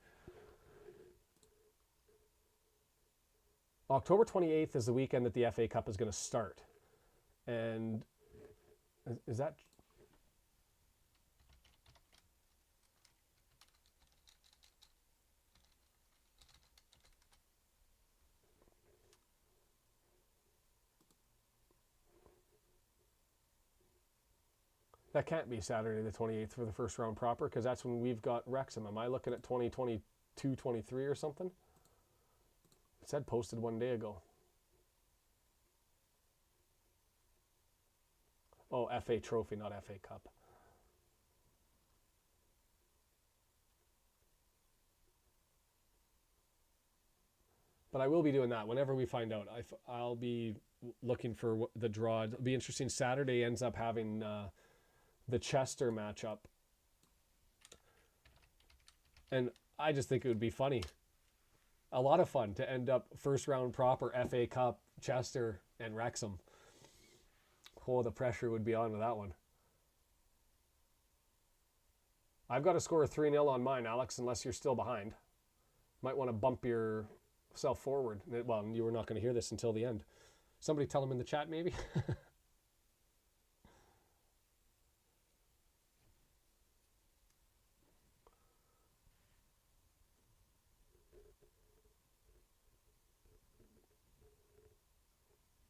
October 28th is the weekend that the FA Cup is going to start. And is that... That can't be Saturday the 28th for the first round proper, because that's when we've got Wrexham. Am I looking at 2022, 23 or something? It said posted 1 day ago. Oh, FA Trophy, not FA Cup. But I will be doing that whenever we find out. I'll be looking for the draw. It'll be interesting. Saturday ends up having the Chester matchup. And I just think it would be funny. A lot of fun to end up first round proper FA Cup, Chester, and Wrexham. Oh, the pressure would be on with that one. I've got to score a 3-0 on mine, Alex, unless you're still behind. Might want to bump yourself forward. Well, you were not going to hear this until the end. Somebody tell them in the chat, maybe?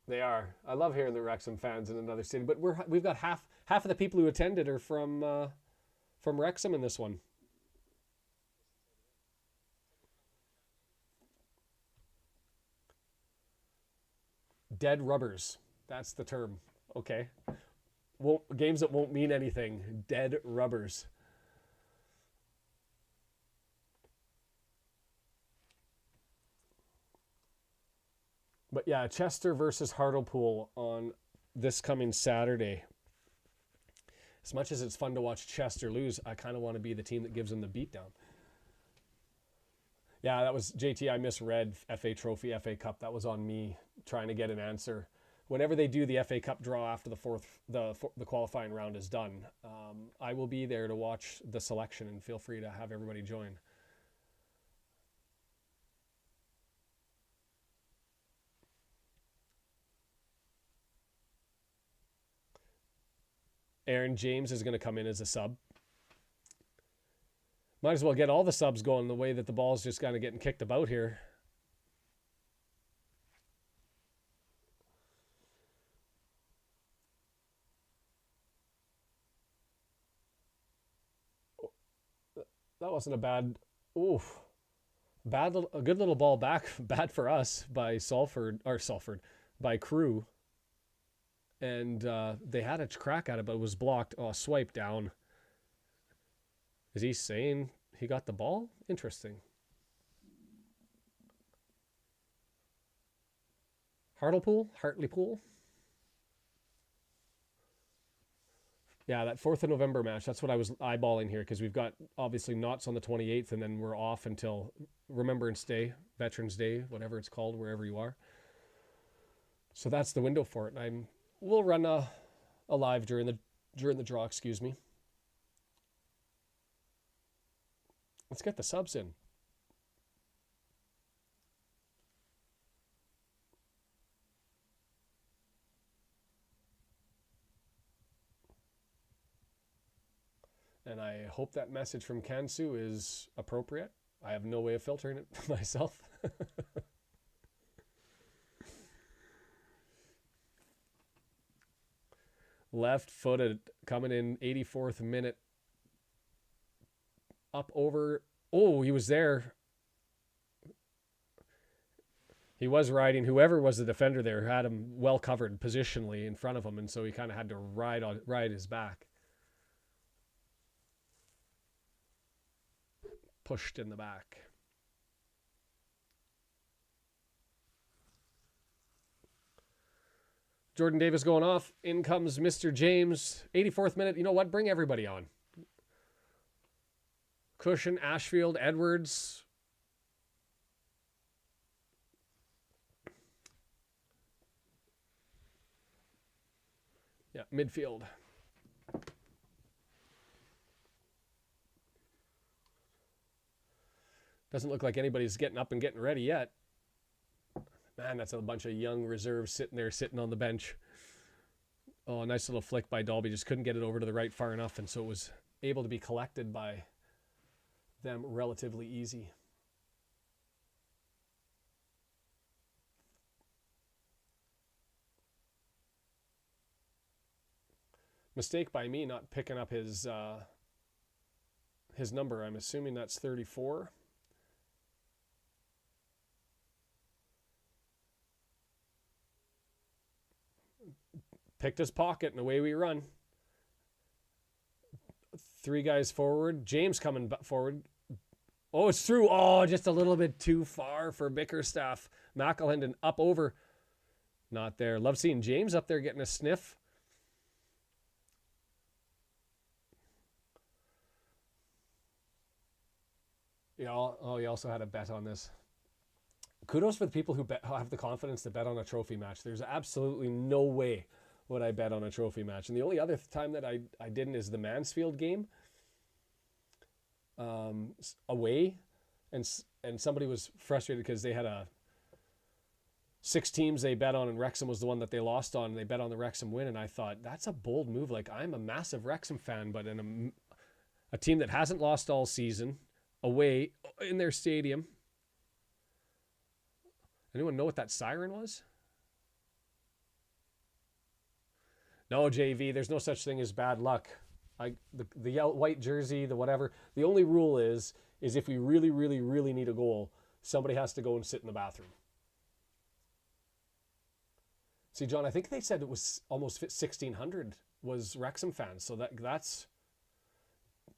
They are. I love hearing the Wrexham fans in another city, but we've got half of the people who attended are from Wrexham in this one. Dead rubbers. That's the term. Okay. Games that won't mean anything. Dead rubbers. But yeah, Chester versus Hartlepool on this coming Saturday. As much as it's fun to watch Chester lose, I kind of want to be the team that gives them the beatdown. Yeah, that was JT. I misread FA Trophy, FA Cup. That was on me trying to get an answer. Whenever they do the FA Cup draw after the qualifying round is done, I will be there to watch the selection, and feel free to have everybody join. Aaron James is going to come in as a sub. Might as well get all the subs going the way that the ball's just kind of getting kicked about here. That wasn't a bad... Oof. A good little ball back. Bad for us by by Crewe. And they had a crack at it, but it was blocked. Oh, swipe down. Is he saying he got the ball? Interesting. Hartlepool? Yeah, that 4th of November match, that's what I was eyeballing here, because we've got obviously Knots on the 28th, and then we're off until Remembrance Day, Veterans Day, whatever it's called, wherever you are. So that's the window for it. And we'll run a live during the draw, excuse me. Let's get the subs in. And I hope that message from Kansu is appropriate. I have no way of filtering it myself. Left-footed, coming in 84th minute. Up over. Oh, he was there. He was riding. Whoever was the defender there had him well covered positionally in front of him, and so he kind of had to ride his back. Pushed in the back. Jordan Davis going off. In comes Mr. James. 84th minute. You know what? Bring everybody on. Cushion, Ashfield, Edwards. Yeah, midfield. Doesn't look like anybody's getting up and getting ready yet. Man, that's a bunch of young reserves sitting on the bench. Oh, a nice little flick by Dalby. Just couldn't get it over to the right far enough, and so it was able to be collected by them relatively easy. Mistake by me not picking up his number. I'm assuming that's 34. Picked his pocket, and away we run. 3 guys forward. James coming forward. Oh, it's through. Oh, just a little bit too far for Bickerstaff. McElhendon up over. Not there. Love seeing James up there getting a sniff. Yeah. Oh, he also had a bet on this. Kudos for the people who have the confidence to bet on a trophy match. There's absolutely no way would I bet on a trophy match. And the only other time that I didn't is the Mansfield game. Away. And somebody was frustrated because they had 6 teams they bet on, and Wrexham was the one that they lost on, and they bet on the Wrexham win. And I thought, that's a bold move. Like, I'm a massive Wrexham fan, but in a team that hasn't lost all season, away in their stadium. Anyone know what that siren was? No, JV, there's no such thing as bad luck. The white jersey, the whatever. The only rule is if we really, really, really need a goal, somebody has to go and sit in the bathroom. See, John, I think they said it was almost 1,600 was Wrexham fans. So that's,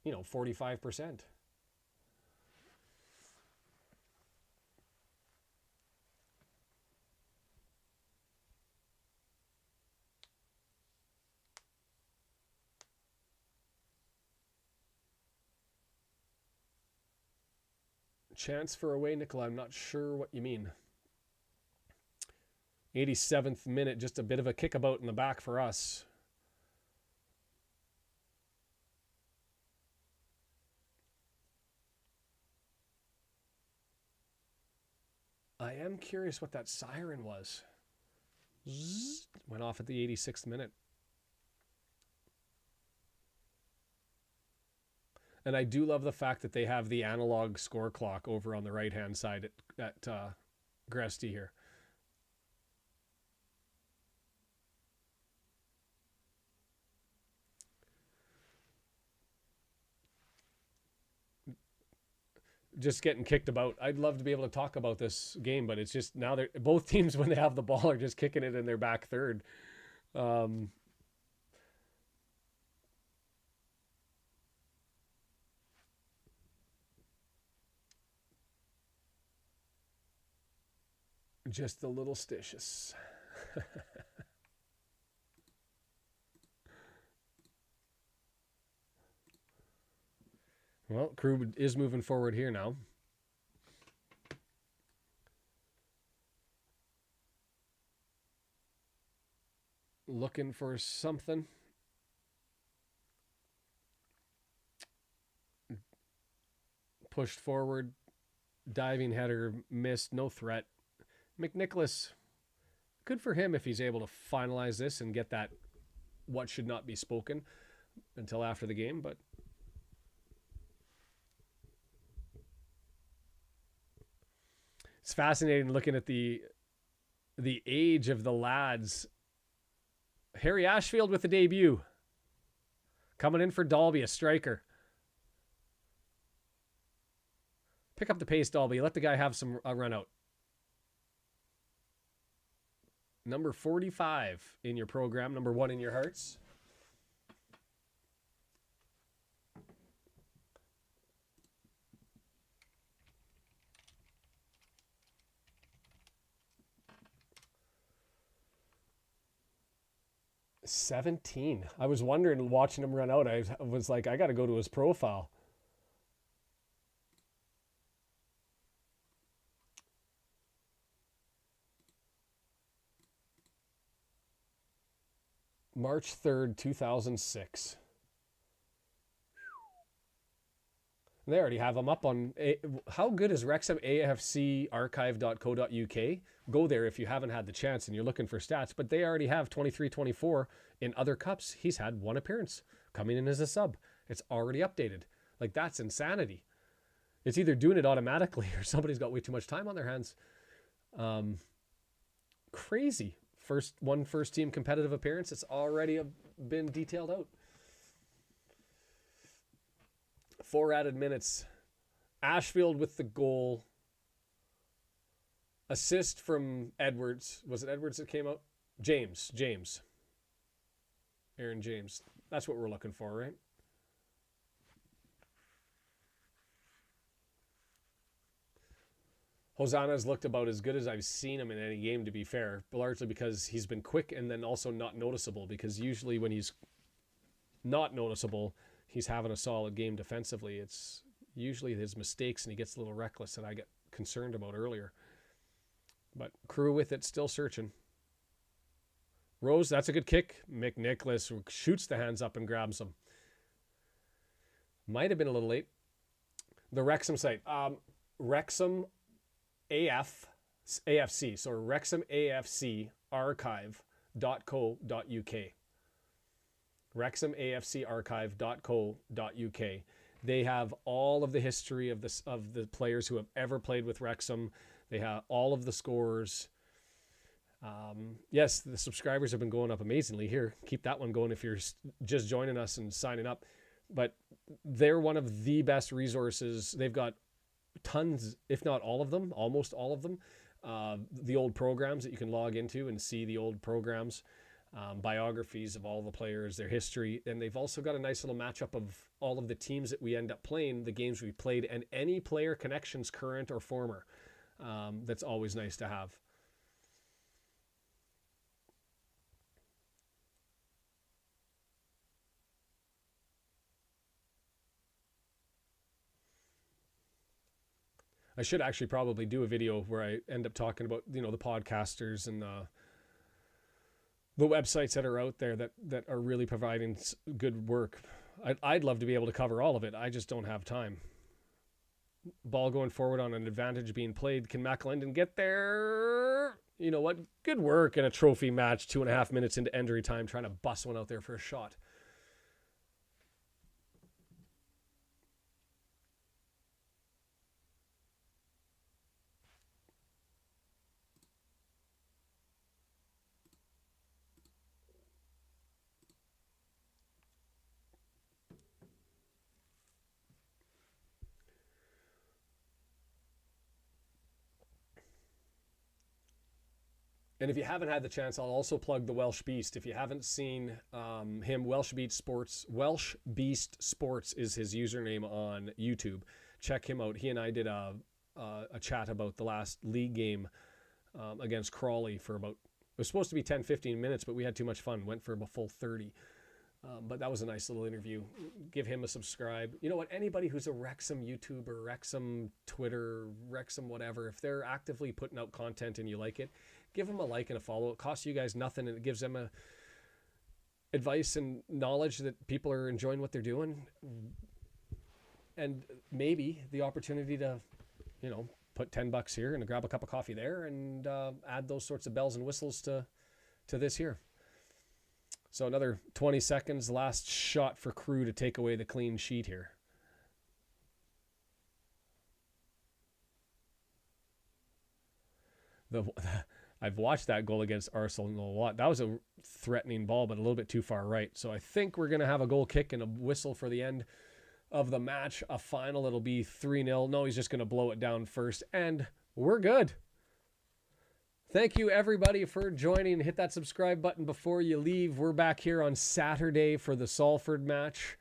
45%. Chance for away, Nicola. I'm not sure what you mean. 87th minute, just a bit of a kickabout in the back for us. I am curious what that siren was. Zzz, went off at the 86th minute. And I do love the fact that they have the analog score clock over on the right-hand side at Gresty here. Just getting kicked about. I'd love to be able to talk about this game, but it's just now they're both teams, when they have the ball, are just kicking it in their back third. Just a little stitious. Well, Crewe is moving forward here now. Looking for something. Pushed forward. Diving header missed. No threat. McNicholas, good for him if he's able to finalize this and get that what should not be spoken until after the game, but it's fascinating looking at the age of the lads. Harry Ashfield with the debut. Coming in for Dalby, a striker. Pick up the pace, Dalby. Let the guy have a run out. Number 45 in your program. Number 1 in your hearts. $17. I was wondering, watching him run out, I was like, I got to go to his profile. March 3rd, 2006. They already have them up on... How good is Wrexham? AFCarchive.co.uk. Go there if you haven't had the chance and you're looking for stats. But they already have 23-24 in other cups. He's had 1 appearance coming in as a sub. It's already updated. Like, that's insanity. It's either doing it automatically or somebody's got way too much time on their hands. Crazy. First team competitive appearance. It's already been detailed out. 4 added minutes. Ashfield with the goal. Assist from Edwards. Was it Edwards that came out? James. Aaron James. That's what we're looking for, right? Hosanna's looked about as good as I've seen him in any game, to be fair, but largely because he's been quick and then also not noticeable, because usually when he's not noticeable, he's having a solid game defensively. It's usually his mistakes and he gets a little reckless that I get concerned about earlier. But Crewe with it, still searching. Rose, that's a good kick. McNicholas shoots the hands up and grabs them. Might have been a little late. The Wrexham site. Wrexham AFC. So Wrexham AFC archive.co.uk. Wrexham AFC archive.co.uk. They have all of the history of the players who have ever played with Wrexham. They have all of the scores. Yes, the subscribers have been going up amazingly here. Keep that one going if you're just joining us and signing up. But they're one of the best resources. They've got tons, if not all of them, almost all of them, the old programs that you can log into and see the old programs, biographies of all the players, their history. And they've also got a nice little matchup of all of the teams that we end up playing, the games we played, and any player connections, current or former. That's always nice to have. I should actually probably do a video where I end up talking about, the podcasters and the websites that are out there that are really providing good work. I'd love to be able to cover all of it. I just don't have time. Ball going forward on an advantage being played. Can McAlinden get there? You know what? Good work in a trophy match. 2.5 minutes into injury time, trying to bust one out there for a shot. And if you haven't had the chance, I'll also plug the Welsh Beast. If you haven't seen him, Welsh Beast Sports is his username on YouTube. Check him out. He and I did a chat about the last league game against Crawley for about, it was supposed to be 10-15 minutes, but we had too much fun. Went for a full 30. But that was a nice little interview. Give him a subscribe. You know what? Anybody who's a Wrexham YouTuber, Wrexham Twitter, Wrexham whatever, if they're actively putting out content and you like it, give them a like and a follow. It costs you guys nothing, and it gives them a advice and knowledge that people are enjoying what they're doing, and maybe the opportunity to, you know, put $10 here and grab a cup of coffee there, and add those sorts of bells and whistles to this here. So another 20 seconds, last shot for Crewe to take away the clean sheet here. I've watched that goal against Arsenal a lot. That was a threatening ball, but a little bit too far right. So I think we're going to have a goal kick and a whistle for the end of the match. A final, it'll be 3-0. No, he's just going to blow it down first, and we're good. Thank you, everybody, for joining. Hit that subscribe button before you leave. We're back here on Saturday for the Salford match.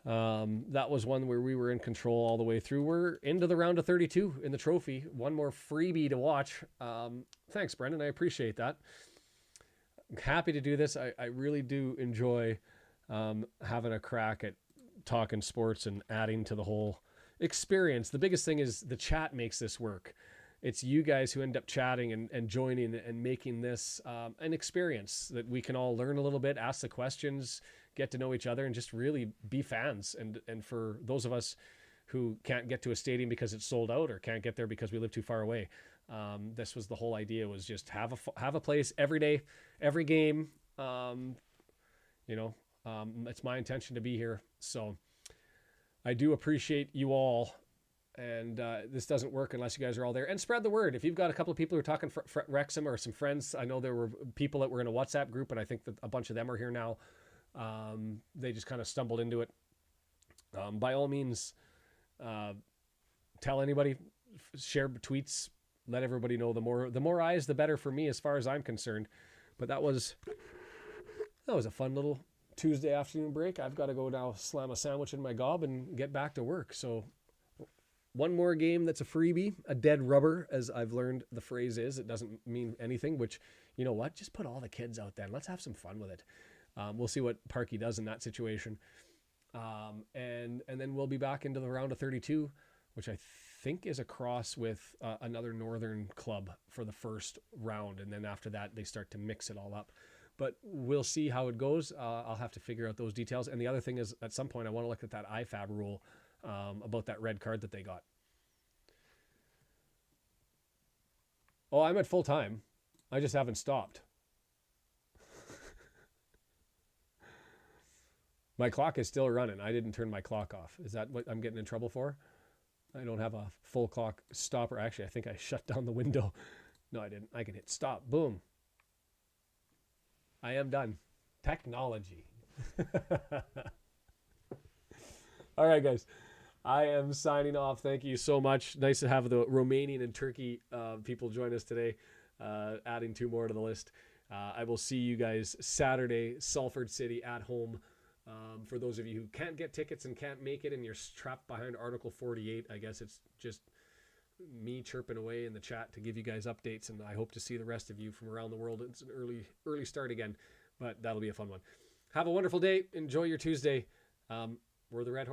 That was one where we were in control all the way through. We're into the round of 32 in the trophy. One more freebie to watch. Thanks, Brendan. I appreciate that. I'm happy to do this. I really do enjoy having a crack at talking sports and adding to the whole experience. The biggest thing is the chat makes this work. It's you guys who end up chatting and joining and making this an experience that we can all learn a little bit, ask the questions, get to know each other, and just really be fans. And for those of us who can't get to a stadium because it's sold out or can't get there because we live too far away, this was the whole idea, was just have a place every day, every game. It's my intention to be here. So I do appreciate you all. And this doesn't work unless you guys are all there. And spread the word. If you've got a couple of people who are talking Wrexham or some friends, I know there were people that were in a WhatsApp group, and I think that a bunch of them are here now. They just kind of stumbled into it. By all means, tell anybody, share tweets, let everybody know. The more eyes, the better for me, as far as I'm concerned. But that was a fun little Tuesday afternoon break. I've got to go now slam a sandwich in my gob and get back to work. So one more game that's a freebie, a dead rubber, as I've learned the phrase is. It doesn't mean anything, which, you know what, just put all the kids out there and let's have some fun with it. We'll see what Parky does in that situation. And then we'll be back into the round of 32, which I think is a cross with another northern club for the first round. And then after that, they start to mix it all up. But we'll see how it goes. I'll have to figure out those details. And the other thing is, at some point, I want to look at that IFAB rule about that red card that they got. Oh, I'm at full time. I just haven't stopped. My clock is still running. I didn't turn my clock off. Is that what I'm getting in trouble for? I don't have a full clock stopper. Actually, I think I shut down the window. No, I didn't. I can hit stop. Boom. I am done. Technology. All right, guys. I am signing off. Thank you so much. Nice to have the Romanian and Turkey people join us today, adding 2 more to the list. I will see you guys Saturday, Salford City at home. For those of you who can't get tickets and can't make it and you're trapped behind Article 48, I guess it's just me chirping away in the chat to give you guys updates, and I hope to see the rest of you from around the world. It's an early start again, but that'll be a fun one. Have a wonderful day. Enjoy your Tuesday. We're the Red Horse.